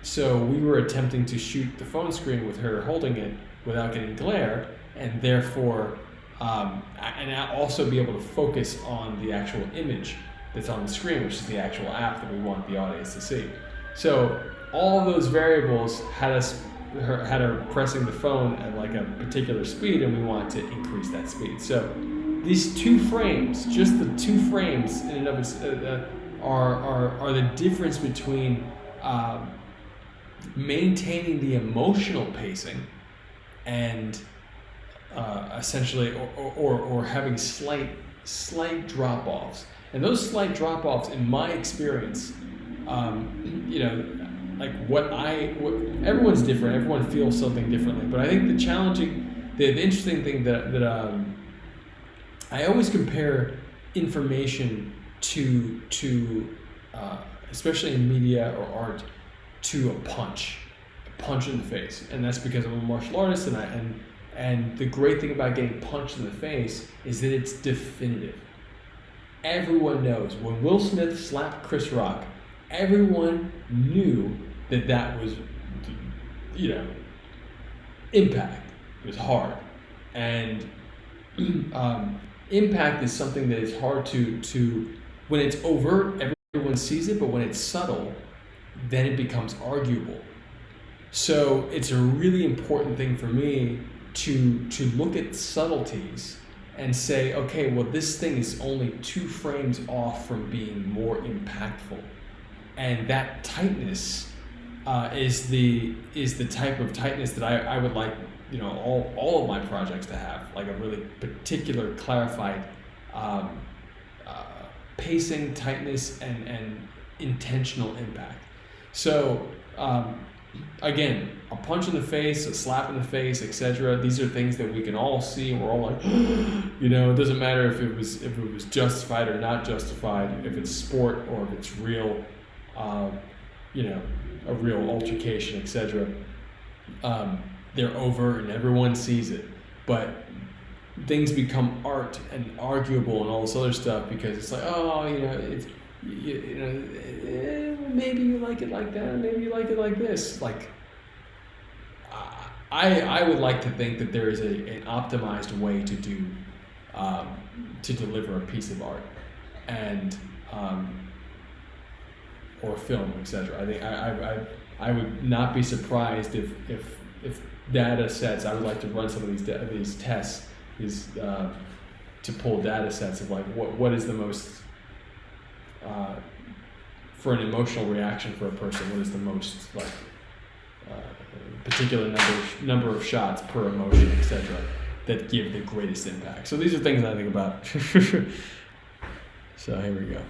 So we were attempting to shoot the phone screen with her holding it without getting glare, and therefore, and also be able to focus on the actual image that's on the screen, which is the actual app that we want the audience to see. So all of those variables had her pressing the phone at like a particular speed, and we want to increase that speed. So these 2 frames, just the 2 frames in and of itself, are the difference between maintaining the emotional pacing and essentially or having slight drop-offs. And those slight drop-offs, in my experience, you know, like what everyone's different. Everyone feels something differently. But I think the interesting thing that I always compare information to especially in media or art, to a punch in the face. And that's because I'm a martial artist, and the great thing about getting punched in the face is that it's definitive. Everyone knows when Will Smith slapped Chris Rock, everyone knew that was, you know, impact. It was hard, and impact is something that is hard to when it's overt, everyone sees it, but when it's subtle, then it becomes arguable. So it's a really important thing for me to look at subtleties and say, okay, well, this thing is only 2 frames off from being more impactful, and that tightness is the type of tightness that I would like, all of my projects to have, like a really particular, clarified pacing, tightness, and intentional impact. So again, a punch in the face, a slap in the face, etc. These are things that we can all see, and we're all like, it doesn't matter if it was justified or not justified, if it's sport or if it's real, a real altercation, etc. They're over and everyone sees it, but things become art and arguable and all this other stuff because it's like, maybe you like it like that, maybe you like it like this. Like, I would like to think that there is an optimized way to do to deliver a piece of art and or film, etc. I think I would not be surprised if data sets. I would like to run some of these tests to pull data sets of like what is the most for an emotional reaction for a person, what is the most like particular number of shots per emotion, etc., that give the greatest impact. So these are things I think about. So here we go.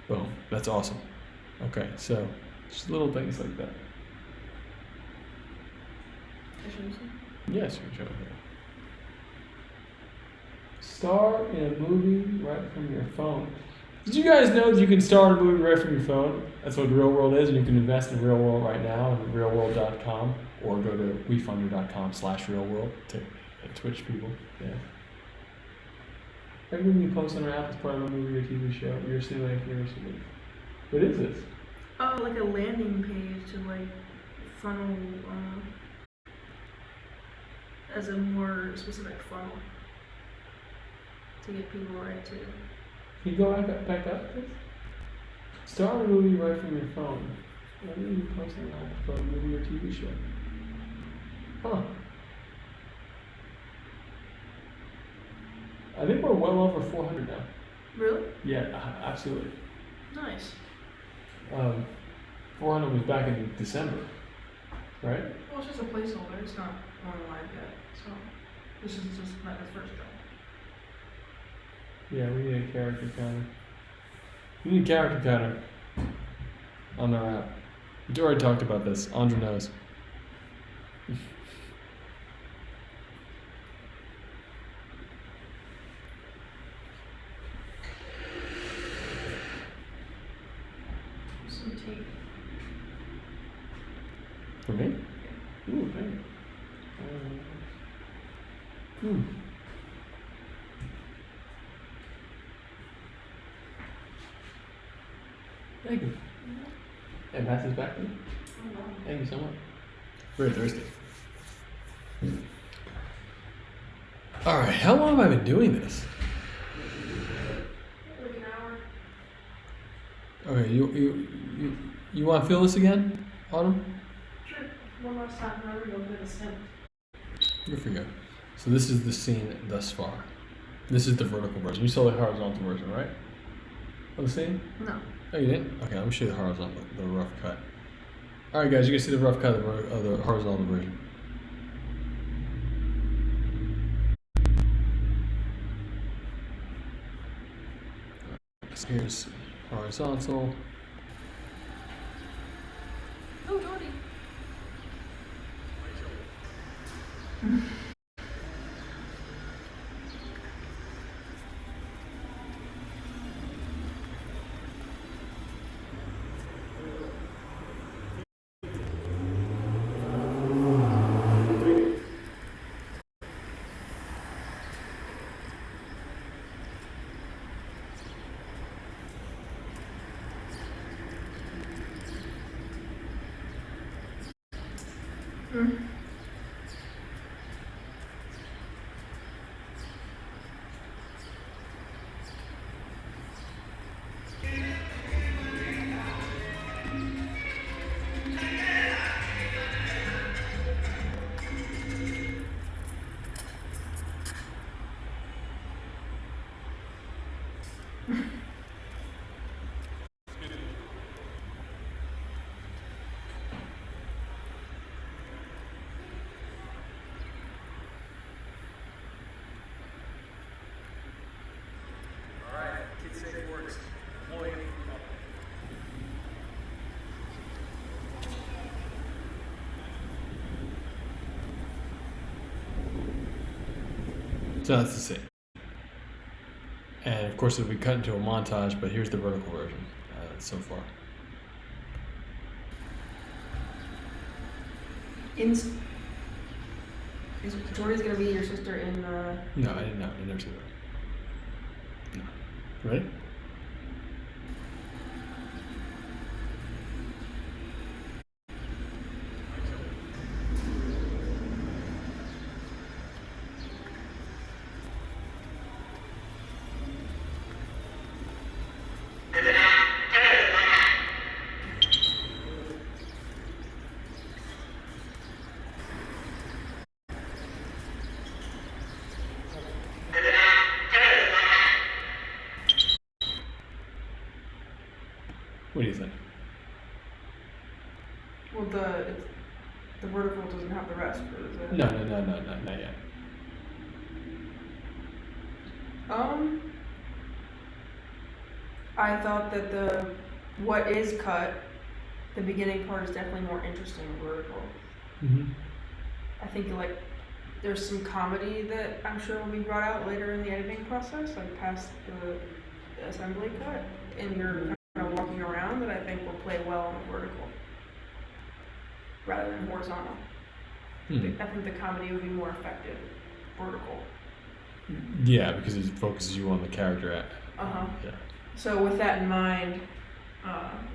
Boom. That's awesome. Okay, so just little things like that. Yes, you can show it here. Star in a movie right from your phone. Did you guys know that you can star in a movie right from your phone? That's what Real World is, and you can invest in Real World right now at realworld.com or go to wefunder.com/realworld to Twitch people. Yeah. Everything you post on our app is part of a movie or TV show. You're assuming you're assuming. What is this? Oh, like a landing page to like funnel as a more specific funnel to get people right to. Can you go back up, please? Start a movie right from your phone. What are you posting on for a movie or TV show? Huh. I think we're well over 400 now. Really? Yeah, absolutely. Nice. 400 was back in December, right? Well, it's just a placeholder. It's not going live yet. So this is just not the first job. Yeah, we need a character counter. We need a character counter on our app. We already talked about this. Andra knows. Some tape. For me? Ooh, thank you. Thank you. And pass this back to you. Thank you so much. Very thirsty. All right, how long have I been doing this? Like an hour. Okay, you want to feel this again, Autumn? Sure. One last time. Now we're going to the stem. Good for you. So this is the scene thus far. This is the vertical version. You saw the horizontal version, right? Of the scene? No. Oh, you didn't? Okay, let me show you the horizontal, the rough cut. All right, guys, you can see the rough cut of the horizontal version. So here's horizontal. Oh, Jordy. Alright, kid safe works. Deploying. So that's the same. And of course it'll be cut into a montage, but here's the vertical version so far. Is Jordy's gonna be your sister in No, I didn't know. I never see that. No. Ready? What do you think? well the vertical doesn't have the rest, or is it? No, not yet. I thought that the what is cut, the beginning part is definitely more interesting in vertical. Mm-hmm. I think like there's some comedy that I'm sure will be brought out later in the editing process, like past the assembly cut, and you're kind of walking around, that I think will play well on the vertical rather than horizontal. Mm-hmm. I think the comedy would be more effective vertical. Yeah, because it focuses you on the character. Yeah. So with that in mind,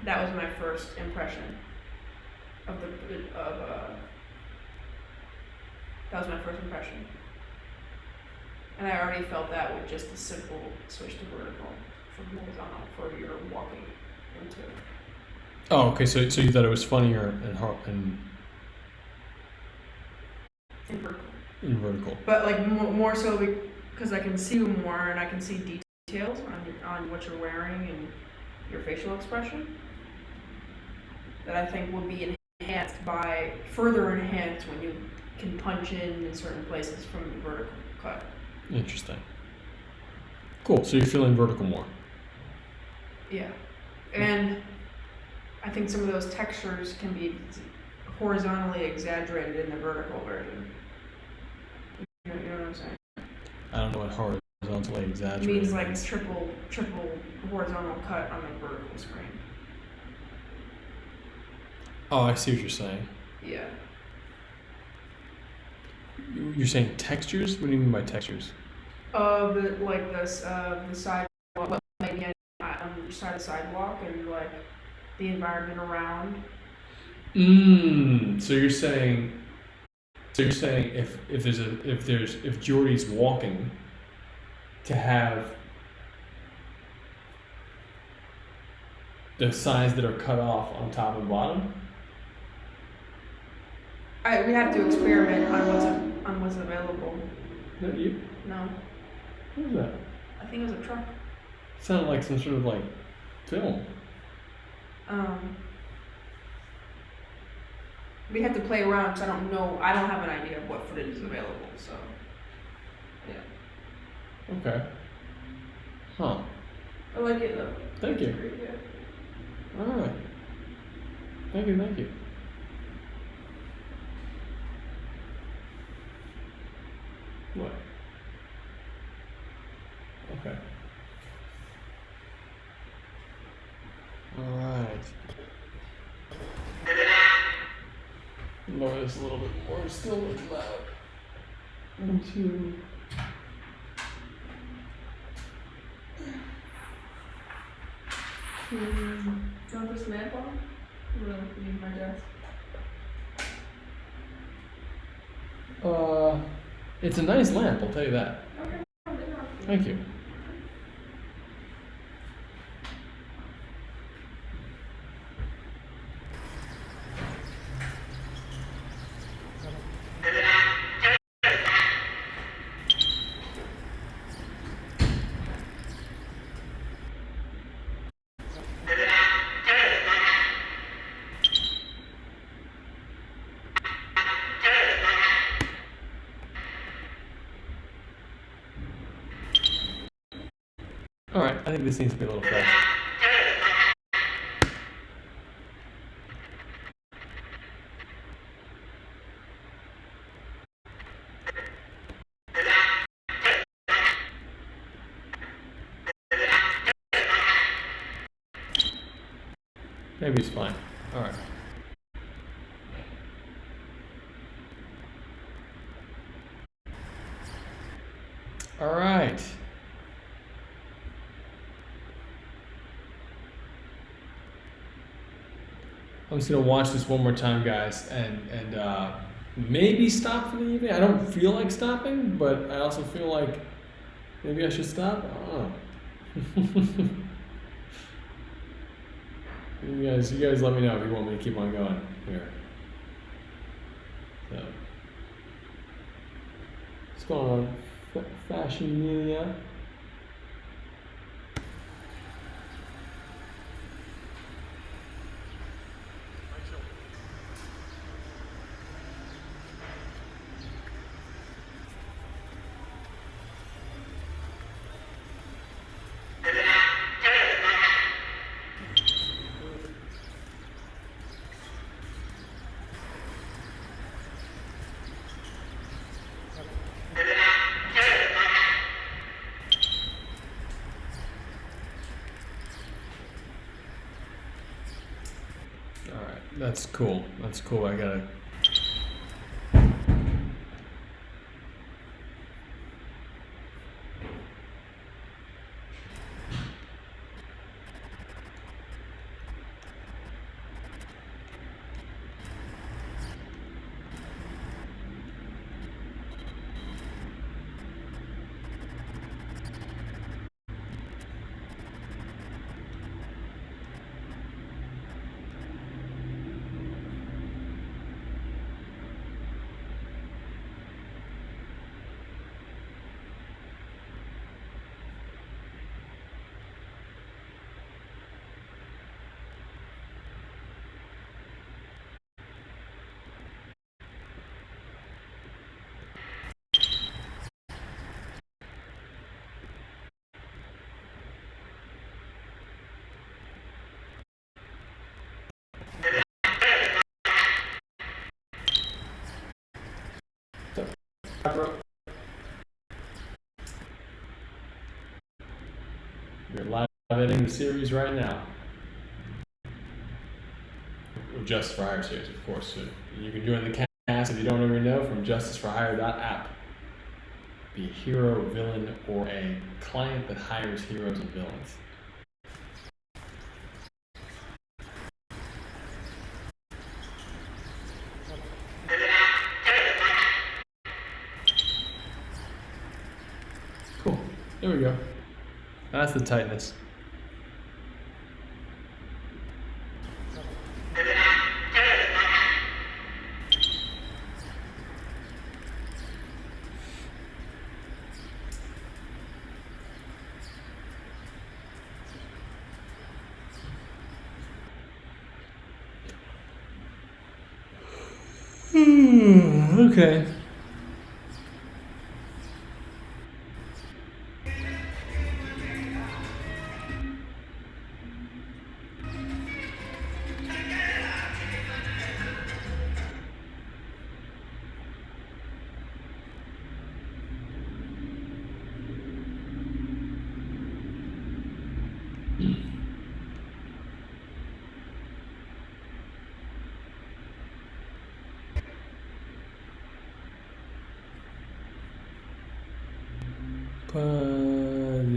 that was my first impression of that was my first impression, and I already felt that with just a simple switch to vertical from horizontal for your walking into. Oh, okay. So you thought it was funnier in vertical. But like more so because I can see you more and I can see details on what you're wearing and your facial expression, that I think will be further enhanced when you can punch in certain places from the vertical cut. Interesting. Cool. So you're feeling vertical more. Yeah, and I think some of those textures can be horizontally exaggerated in the vertical version. You know what I'm saying? I don't know what horizontally It exaggerated means like triple horizontal cut on the vertical screen. Oh, I see what you're saying. Yeah. You're saying textures? What do you mean by textures? The sidewalk, maybe on the side of the sidewalk and like the environment around. So you're saying if Jordy's walking, to have the sides that are cut off on top and bottom? We have to experiment on what's available. Is that you? No, What is that? I think it was a truck. It sounded like some sort of like film. We have to play around because I don't have an idea of what footage is available, so yeah. Okay. Huh. I like it though. Thank you. It's pretty good. All right. Thank you. What? Okay. All right. Lower this a little bit more. It's still a little loud. 1, 2. Do you want this lamp on? I'm gonna leave my desk. It's a nice lamp, I'll tell you that. Okay. Thank you. All right, I think this needs to be a little fast. Maybe it's fine. All right. All right. I'm just gonna watch this one more time, guys, and maybe stop for the evening. I don't feel like stopping, but I also feel like maybe I should stop. I don't know. You guys, let me know if you want me to keep on going here. So, what's going on, Fashion Media? That's cool. That's cool. I gotta. You're live editing the series right now. Justice for Hire series, of course. So you can join the cast if you don't already know from justiceforohire.app. Be a hero, villain, or a client that hires heroes and villains. Cool. There we go. That's the tightness. Okay.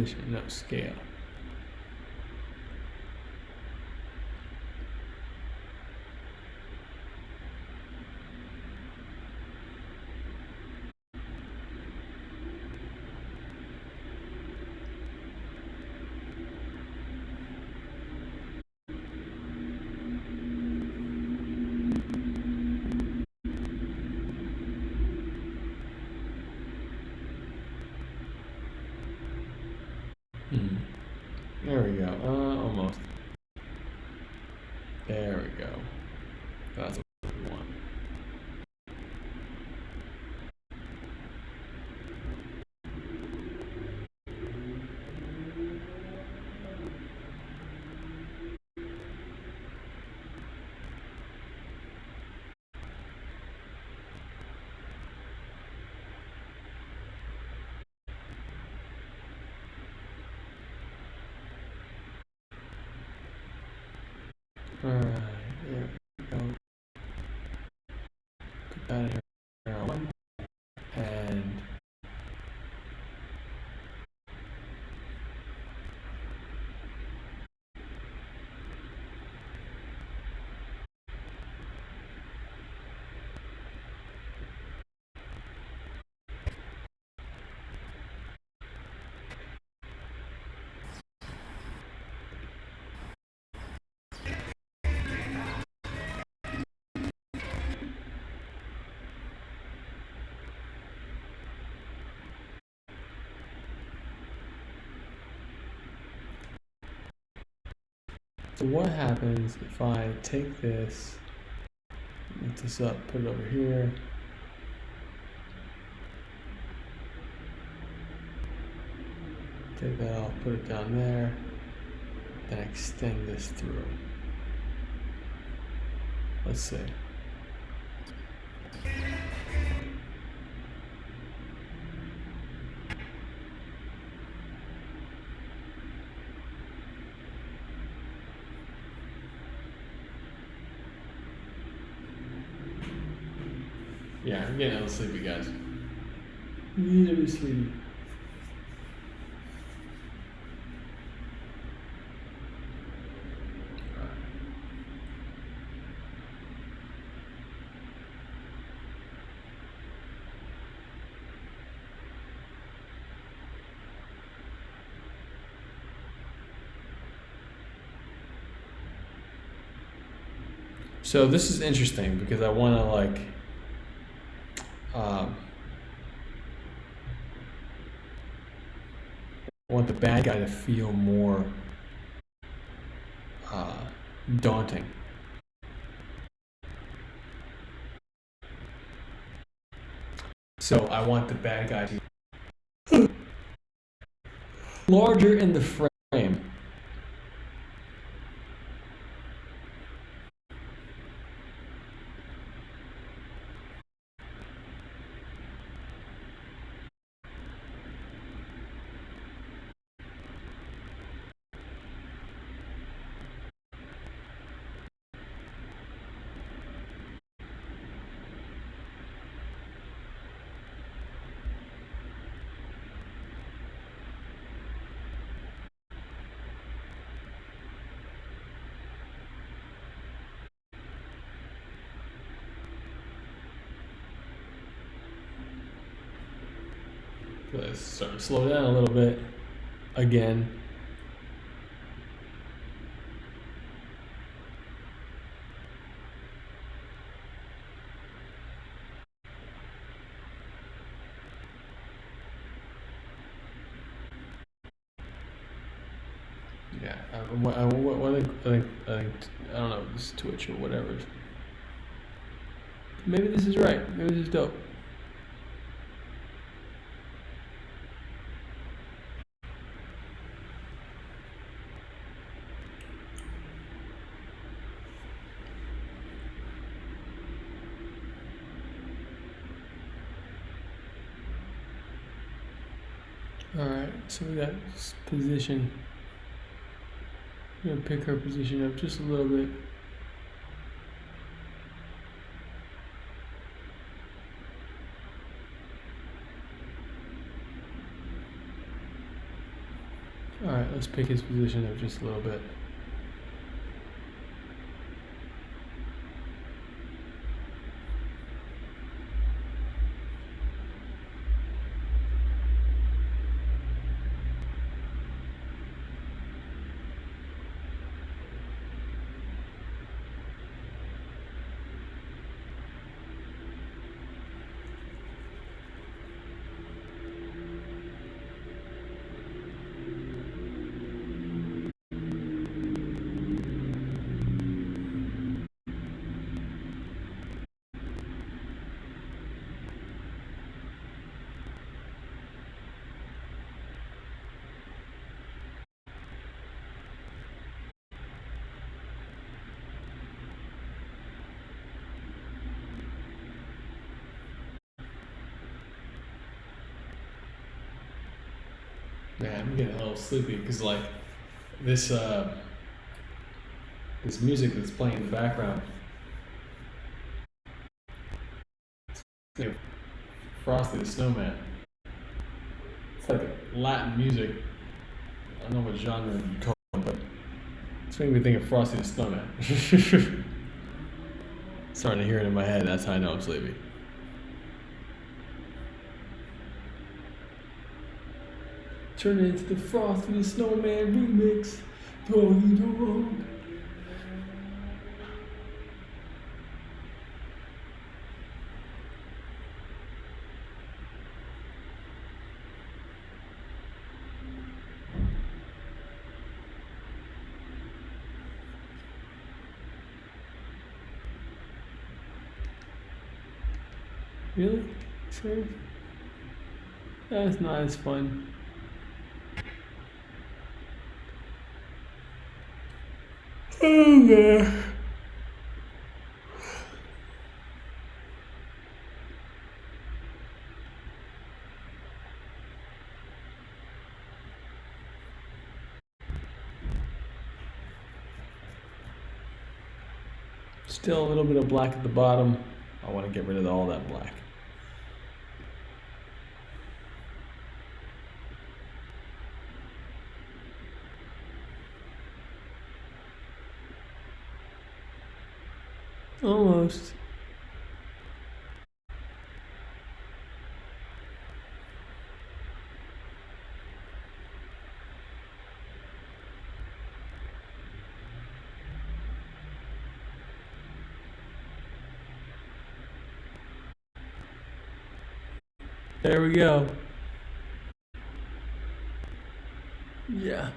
Position, no, scale. There we go. Almost. There we go. That's what we want. Alright, there we go. Put that here. And so what happens if I take this, lift this up, put it over here, take that off, put it down there, then extend this through. Let's see. Yeah, I'm getting a little sleepy, guys. I'm getting a little sleepy. So this is interesting because I want to like I want the bad guy to feel more daunting. So I want the bad guy to be larger in the frame. Let's start to slow down a little bit again. Yeah, I don't know, this is Twitch or whatever. Maybe this is right. Maybe this is dope. Alright, so we got this position. I'm gonna pick her position up just a little bit. Alright, let's pick his position up just a little bit. Man, I'm getting a little sleepy because like this this music that's playing in the background. It's like Frosty the Snowman. It's like Latin music. I don't know what genre you call it, but it's making me think of Frosty the Snowman. Starting to hear it in my head. That's how I know I'm sleepy. Turn it into the Frosty the Snowman remix. Throw you the road. Really? Serious? That's not as fun. Oh man. Still a little bit of black at the bottom. I want to get rid of all that black. Almost. There we go. Yeah.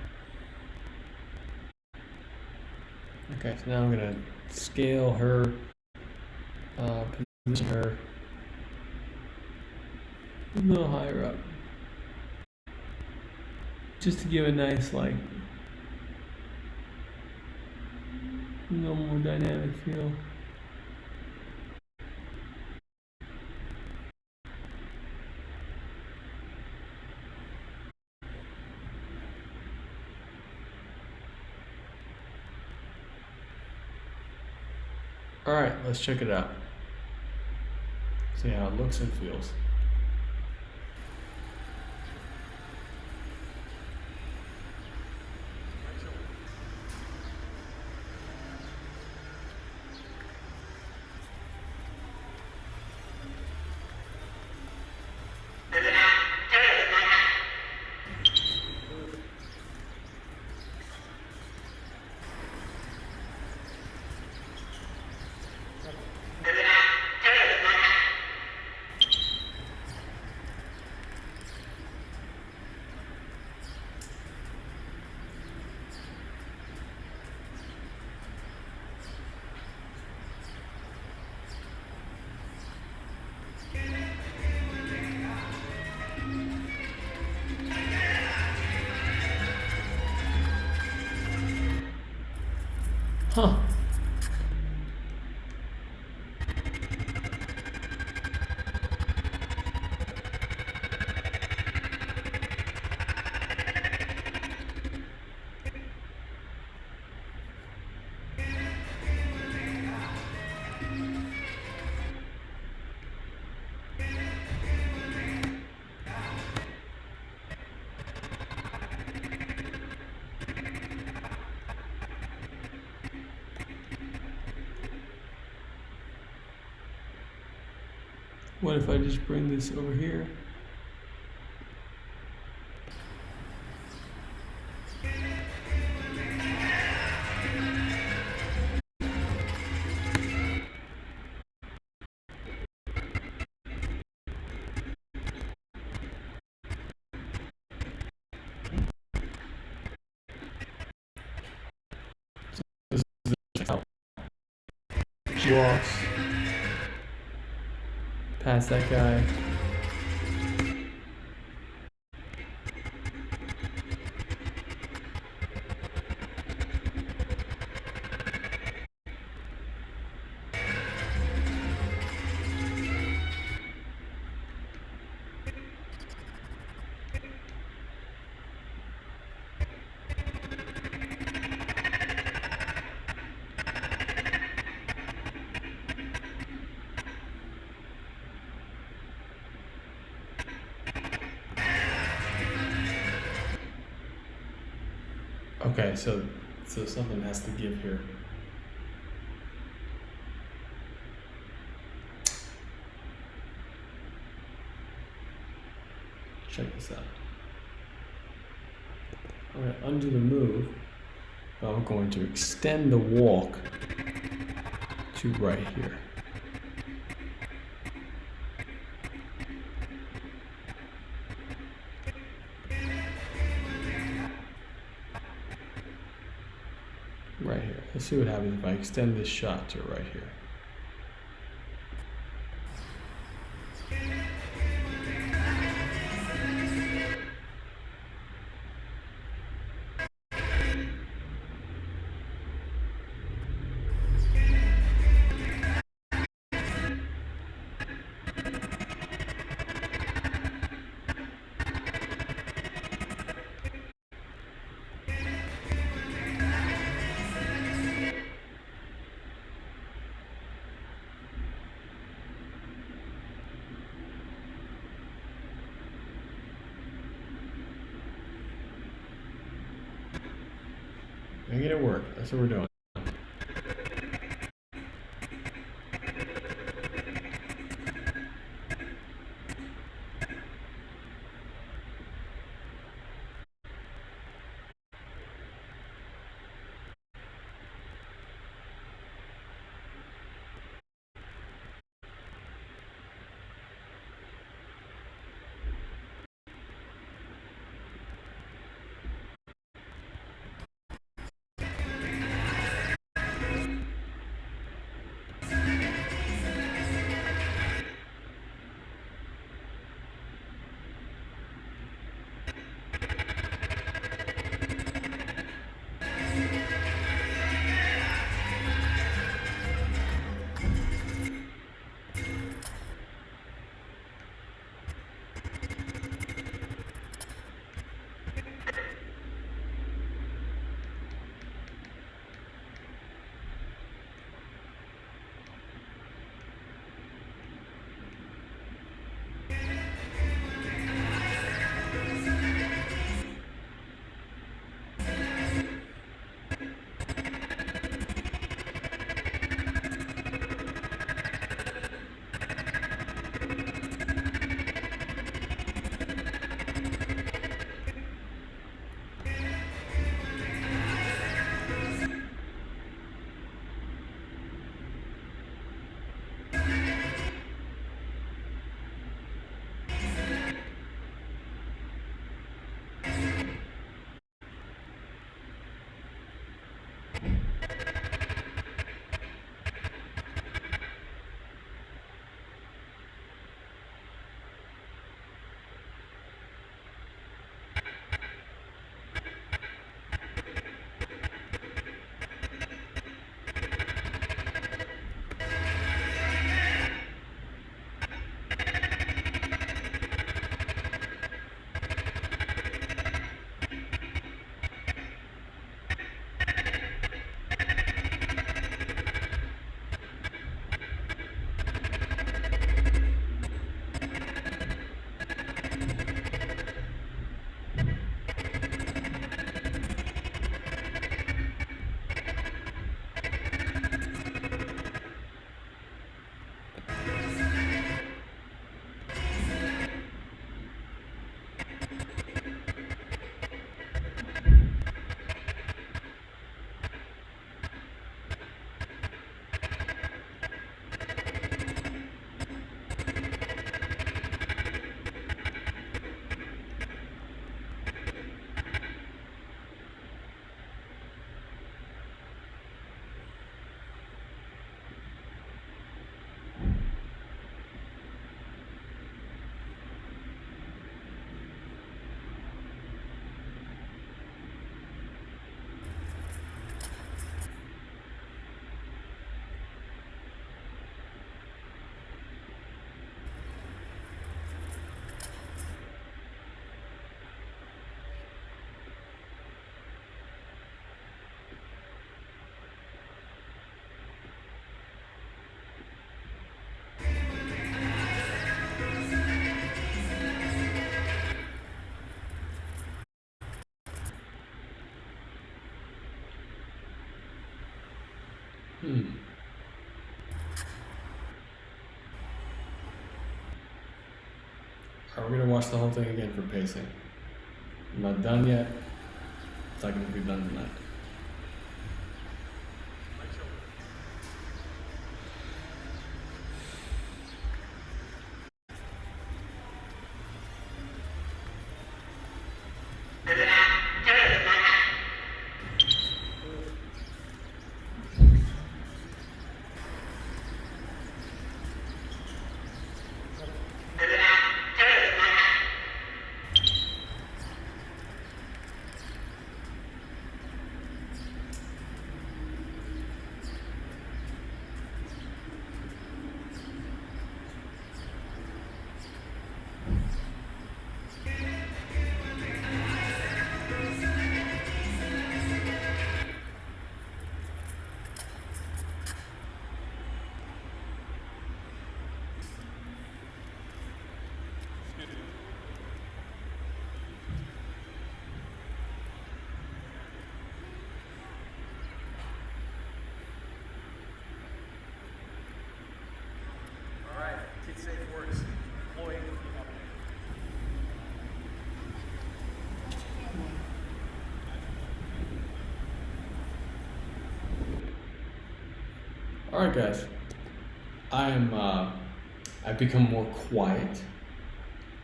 Okay, so now I'm gonna scale her, position her a little higher up, just to give a nice, like, a little more dynamic feel. All right, let's check it out. See how it looks and feels. Huh. What if I just bring this over here? She walks past that guy. Okay, so something has to give here. Check this out. I'm going to undo the move, but I'm going to extend the walk to right here. Right here. Let's see what happens if I extend this shot to right here. Make it work. That's what we're doing. Alright, we're gonna watch the whole thing again for pacing. I'm not done yet. It's not gonna be done tonight. Safe words. Employee update. All right, guys. I've become more quiet,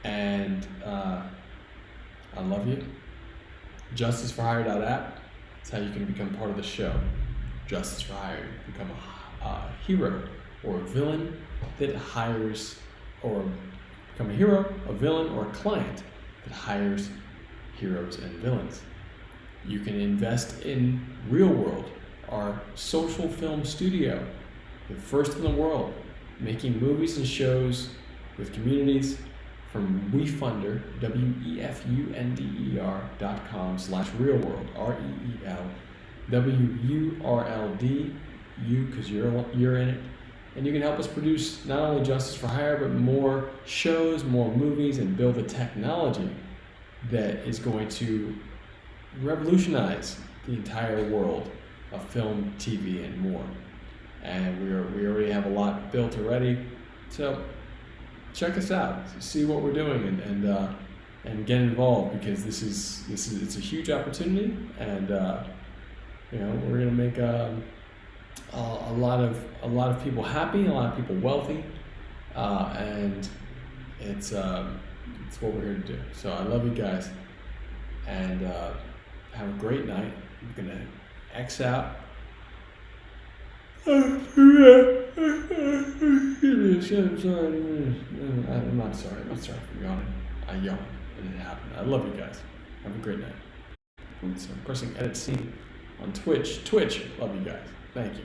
and I love you. JusticeForHire.app. That's how you can become part of the show. Justice for Hire. You become a hero or a villain that hires, or become a hero, a villain, or a client that hires heroes and villains. You can invest in Real World, our social film studio, the first in the world, making movies and shows with communities from WeFunder, WeFunder.com/realworld, REELWURLD, you, because you're in it. And you can help us produce not only Justice for Hire, but more shows, more movies, and build a technology that is going to revolutionize the entire world of film, TV, and more. And we already have a lot built already. So check us out, see what we're doing, and get involved, because it's a huge opportunity, and we're gonna make a lot of people happy, a lot of people wealthy, and it's what we're here to do. So I love you guys, and have a great night. I'm gonna X out. I'm not sorry for yawning. I yawned and it happened. I love you guys. Have a great night. So I'm pressing edit scene on Twitch. Love you guys. Thank you.